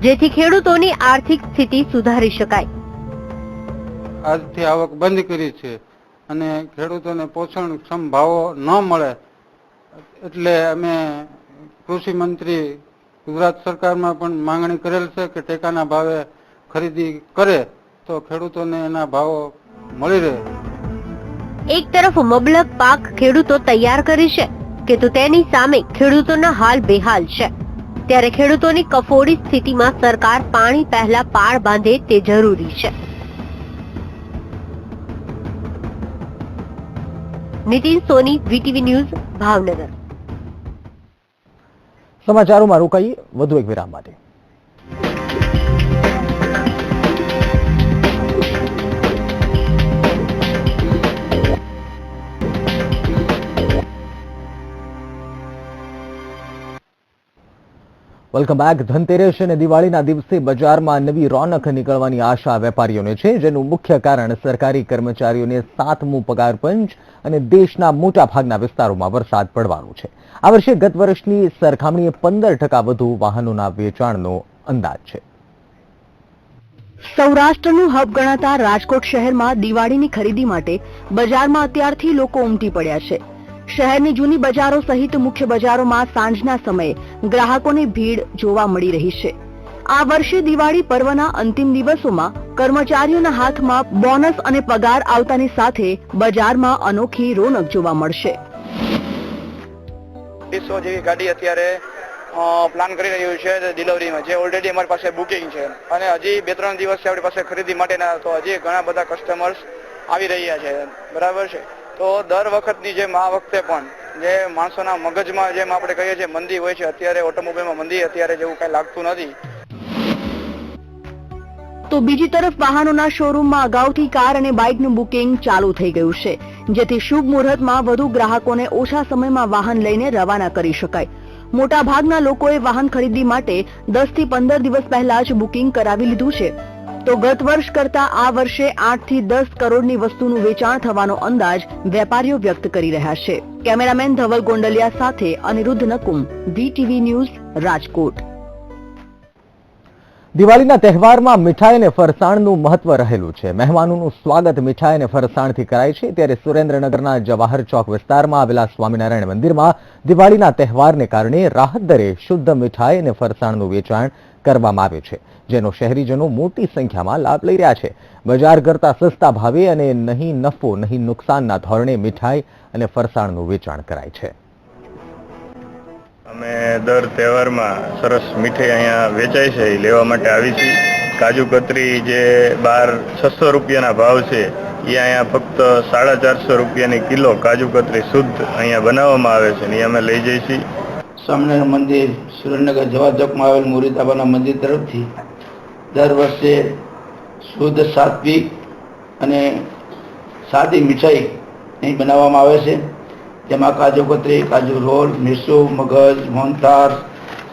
જેથી ખેડૂતોની આર્થિક સ્થિતિ સુધારી શકાય. આજથી આવક બંધ કરી છે અને ખેડૂતોને પોષણક્ષમ ભાવો ન મળે એટલે અમે કૃષિ મંત્રી ગુજરાત સરકારમાં પણ માંગણી કરેલ છે કે ટેકાના ભાવે ખરીદી કરે તો ખેડૂતોને એના ભાવો મળી રહે. એક તરફ મબલક પાક ખેડૂતો તૈયાર કરી છે કે તો તેની સામે ખેડૂતોના હાલ બેહાલ છે. ત્યારે ખેડૂતોની કફોડી સ્થિતિમાં સરકાર પાણી પહેલા પાળ બાંધે તે જરૂરી છે. નીતિન સોની, વીટીવી ન્યૂઝ, ભાવનગર. સમાચારોમાં રોકાઈએ વધુ એક વિરામ માટે. Welcome back. ધનતેરસ અને દિવાળીના દિવસે બજારમાં નવી રોનક નીકળવાની આશા વેપારીઓને છે, જેનું મુખ્ય કારણ સરકારી કર્મચારીઓને 7મું પગાર પંચ અને દેશના મોટા ભાગના વિસ્તારોમાં વરસાદ પડવાનું છે. આ વર્ષે ગત વર્ષની સરખામણીએ 15% વધુ વાહનોના વેચાણનો અંદાજ છે. સૌરાષ્ટ્રનું હબ ગણાતા રાજકોટ શહેરમાં દિવાળીની ખરીદી માટે બજારમાં અત્યારથી લોકો ઉમટી પડ્યા છે. શહેરની જૂની બજારો સહિત મુખ્ય બજારોમાં સાંજના સમયે ગ્રાહકોની ભીડ જોવા મળી રહી છે. આ વર્ષે દિવાળી પર્વના અંતિમ દિવસોમાં કર્મચારીઓના હાથમાં બોનસ અને પગાર આવતાની સાથે બજારમાં અનોખી રોનક જોવા મળશે. 200 જેવી ગાડી અત્યારે પ્લાન કરી રહ્યું છે ડિલિવરીમાં, જે ઓલરેડી અમારી પાસે બુકિંગ છે અને હજી 2-3 દિવસ આપણી પાસે ખરીદી માટેના, તો હજી ઘણા બધા કસ્ટમર્સ આવી રહ્યા છે. બરાબર છે. તો દર વખતની જેમ આ વખતે પણ જે માણસોના મગજમાં જેમ આપણે કહીએ છીએ મંદી હોય છે, અત્યારે ઓટોમોબાઈલમાં મંદી અત્યારે જેવું કઈ લાગતું નથી. તો બીજી તરફ વાહનોના શોરૂમમાં અગાઉથી કાર અને બાઇકનું બુકિંગ ચાલુ થઈ ગયું છે, જેથી શુભ મુહૂર્તમાં વધુ ગ્રાહકોને ઓછા સમયમાં વાહન લઈને રવાના કરી શકાય. મોટાભાગના લોકોએ વાહન ખરીદી માટે 10 થી 15 દિવસ પહેલા જ બુકિંગ કરાવી લીધું છે. તો ગત વર્ષ કરતા આ વર્ષે 8 થી 10 કરોડની વસ્તુનું વેચાણ થવાનો અંદાજ વેપારીઓ વ્યક્ત કરી રહ્યા છે. કેમેરામેન ધવલ ગોંડલિયા સાથે અનિરુદ્ધ નકુમ, VTV ન્યૂઝ, રાજકોટ. દિવાળીના તહેવારમાં મીઠાઈ અને ફરસાણનું મહત્વ રહેલું છે. મહેમાનોનું સ્વાગત મીઠાઈ અને ફરસાણથી કરાય છે. ત્યારે સુરેન્દ્રનગરના જવાહર ચોક વિસ્તારમાં આવેલા સ્વામિનારાયણ મંદિરમાં દિવાળીના તહેવારને કારણે રાહત દરે શુદ્ધ મીઠાઈ અને ફરસાણનું વેચાણ કરવામાં આવે છે, જેનો શહેરીજનો મોટી સંખ્યામાં લાભ લઈ રહ્યા છે. બજાર કરતા સસ્તા ભાવે અને નહીં નફો નહીં નુકસાનના ધોરણે મીઠાઈ અને ફરસાણનું વેચાણ કરાય છે. અમે દર તહેવારમાં સરસ મીઠાઈ અહીંયા વેચાય છે, લેવા માટે આવી છીએ. કાજુ કતરી જે બહાર 600 રૂપિયાના ભાવ છે એ અહીંયા ફક્ત 450 રૂપિયાની કિલો કાજુ કતરી શુદ્ધ અહીંયા બનાવવામાં આવે છે ને એ અમે લઈ જઈએ છીએ. સ્વામિનારાયણ મંદિર સુરેન્દ્રનગર જવાહર ચોકમાં આવેલ મોરીતાબાના મંદિર તરફથી દર વર્ષે શુદ્ધ સાત્વિક અને સાદી મીઠાઈ અહીં બનાવવામાં આવે છે, જેમાં કાજુ કતરી, કાજુ રોલ, મીસું, મગજ, મોહનથાળ,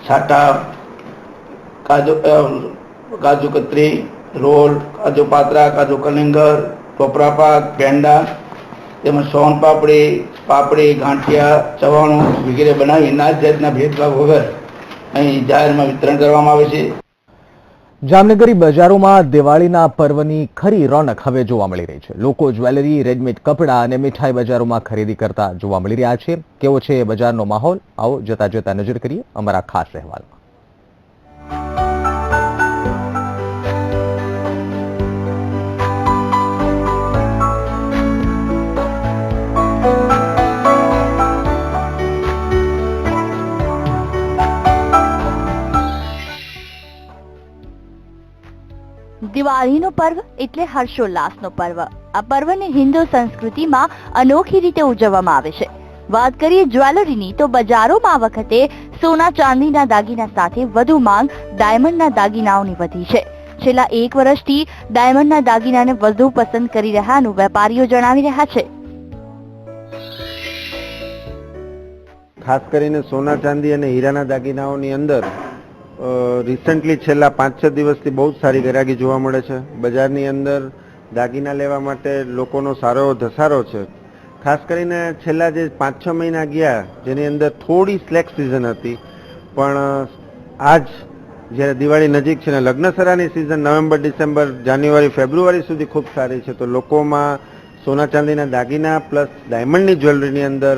સાટા, કાજુ કતરી, રોલ, કાજુ પાત્રા, કાજુ કલિંગર, ટોપરા પાક, પેંડા તેમજ સોન પાપડી, પાપડી, ગાંઠિયા, ચવાણું વગેરે બનાવી નાત જાતના ભેદભાવ વગર અહીં જાહેરમાં વિતરણ કરવામાં આવે છે. જામનગરી બજારોમાં દિવાળીના પર્વની ખરી રોનક હવે જોવા મળી રહી છે. લોકો જ્વેલરી, રેડીમેડ કપડાં અને મીઠાઈ બજારોમાં ખરીદી કરતા જોવા મળી રહ્યા છે. કેવો છે બજારનો માહોલ? આવો જતા જતા નજર કરીએ અમારા ખાસ અહેવાલમાં. દિવાળીનો પર્વ એટલે હર્ષોલ્લાસનો પર્વ. આ પર્વને હિન્દુ સંસ્કૃતિમાં અનોખી રીતે ઉજવવામાં આવે છે. વાત કરીએ જ્વેલરીની તો બજારોમાં આ વખતે સોના ચાંદીના દાગીના સાથે વધુ માંગ ડાયમંડના દાગીનાઓની વધી છે. છેલ્લા 1 વર્ષથી ડાયમંડના દાગીનાને વધુ પસંદ કરી રહ્યાનું વેપારીઓ જણાવી રહ્યા છે. ખાસ કરીને સોના ચાંદી અને હીરાના દાગીનાઓની અંદર રિસન્ટલી છેલ્લા 5-6 દિવસથી બહુ જ સારી ગ્રાહકી જોવા મળે છે. બજારની અંદર દાગીના લેવા માટે લોકોનો સારો ધસારો છે. ખાસ કરીને છેલ્લા જે 5-6 મહિના ગયા જેની અંદર થોડી સ્લેક સિઝન હતી, પણ આજ જ્યારે દિવાળી નજીક છે ને લગ્નસરાની સિઝન નવેમ્બર, ડિસેમ્બર, જાન્યુઆરી, ફેબ્રુઆરી સુધી ખૂબ સારી છે, તો લોકોમાં સોના ચાંદીના દાગીના પ્લસ ડાયમંડની જ્વેલરીની અંદર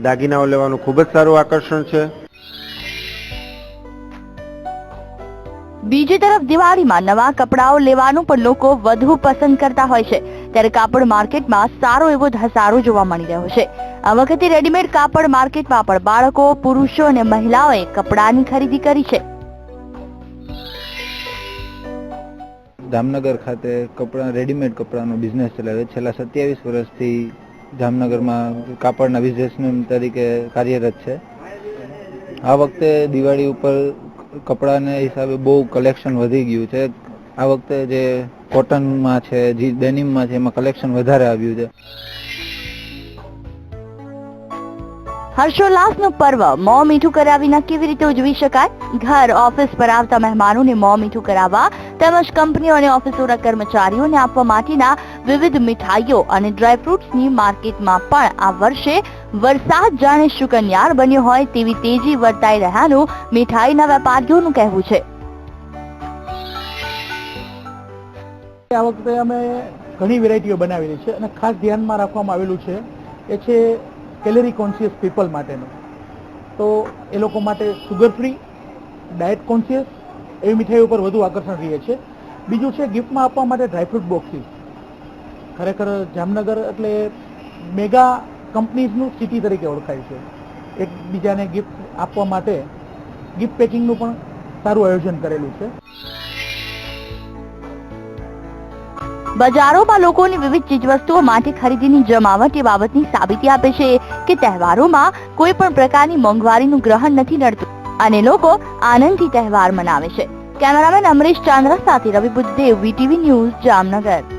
દાગીનાઓ લેવાનું ખૂબ જ સારું આકર્ષણ છે. બીજી તરફ દિવાળીમાં નવા કપડાઓ લેવાનું પણ લોકો વધુ પસંદ કરતા હોય છે. ત્યારે કાપડ માર્કેટમાં સારો એવો ધસારો જોવા મળી રહ્યો છે. આ વખતે રેડીમેડ કાપડ માર્કેટમાં પણ બાળકો, પુરુષો અને મહિલાઓએ કપડાની ખરીદી કરી છે. જામનગર ખાતે રેડીમેડ કપડાનો બિઝનેસ ચલાવે. છેલ્લા 27 વર્ષથી જામનગરમાં કાપડના બિઝનેસમેન તરીકે કાર્યરત છે. આ વખતે દિવાળી ઉપર કપડાને હિસાબે બહુ કલેક્શન વધી ગયું છે. આ વખતે જે કોટનમાં છે, જે ડેનિમમાં છે, એમાં કલેક્શન વધારે આવ્યું છે. હર્ષોલ્લાસનું પર્વ મોં મીઠું કર્યા વિના કેવી રીતે ઉજવી શકાય? ઘર, ઓફિસ પર આવતા મહેમાનોને મોં મીઠું કરાવવા તેમજ કંપનીઓ અને ઓફિસોના કર્મચારીઓને આપવા માટેના વિવિધ મીઠાઈઓ અને ડ્રાયફ્રૂટ્સની માર્કેટમાં પણ આ વર્ષે વરસાદ જાણે શુકનિયાર બન્યો હોય તેવી તેજી વર્તાઈ રહ્યાનું મીઠાઈના વેપારીઓનું કહેવું છે. આ વખતે અમે ઘણી વેરાયટીઓ બનાવેલી છે અને ખાસ ધ્યાનમાં રાખવામાં આવેલું છે એ છે કેલરી કોન્શિયસ પીપલ માટેનું. તો એ લોકો માટે સુગર ફ્રી, ડાયટ કોન્શિયસ એવી મીઠાઈઓ પર વધુ આકર્ષણ રહે છે. બીજું છે ગિફ્ટમાં આપવા માટે ડ્રાયફ્રૂટ બોક્સીસ. ખરેખર જામનગર એટલે મેગા કંપનીઝનું સિટી તરીકે ઓળખાય છે. એકબીજાને ગિફ્ટ આપવા માટે ગિફ્ટ પેકિંગનું પણ સારું આયોજન કરેલું છે. બજારોમાં લોકોની વિવિધ ચીજવસ્તુઓ માટે ખરીદીની જમાવટ એ બાબતની સાબિતી આપે છે કે તહેવારોમાં કોઈ પણ પ્રકારની મોંઘવારીનું ગ્રહણ નથી નડતું અને લોકો આનંદથી તહેવાર મનાવે છે. કેમેરામેન અમરીશ ચાંદ્રા સાથે રવિ બુદ્ધદેવ, વીટીવી ન્યૂઝ, જામનગર.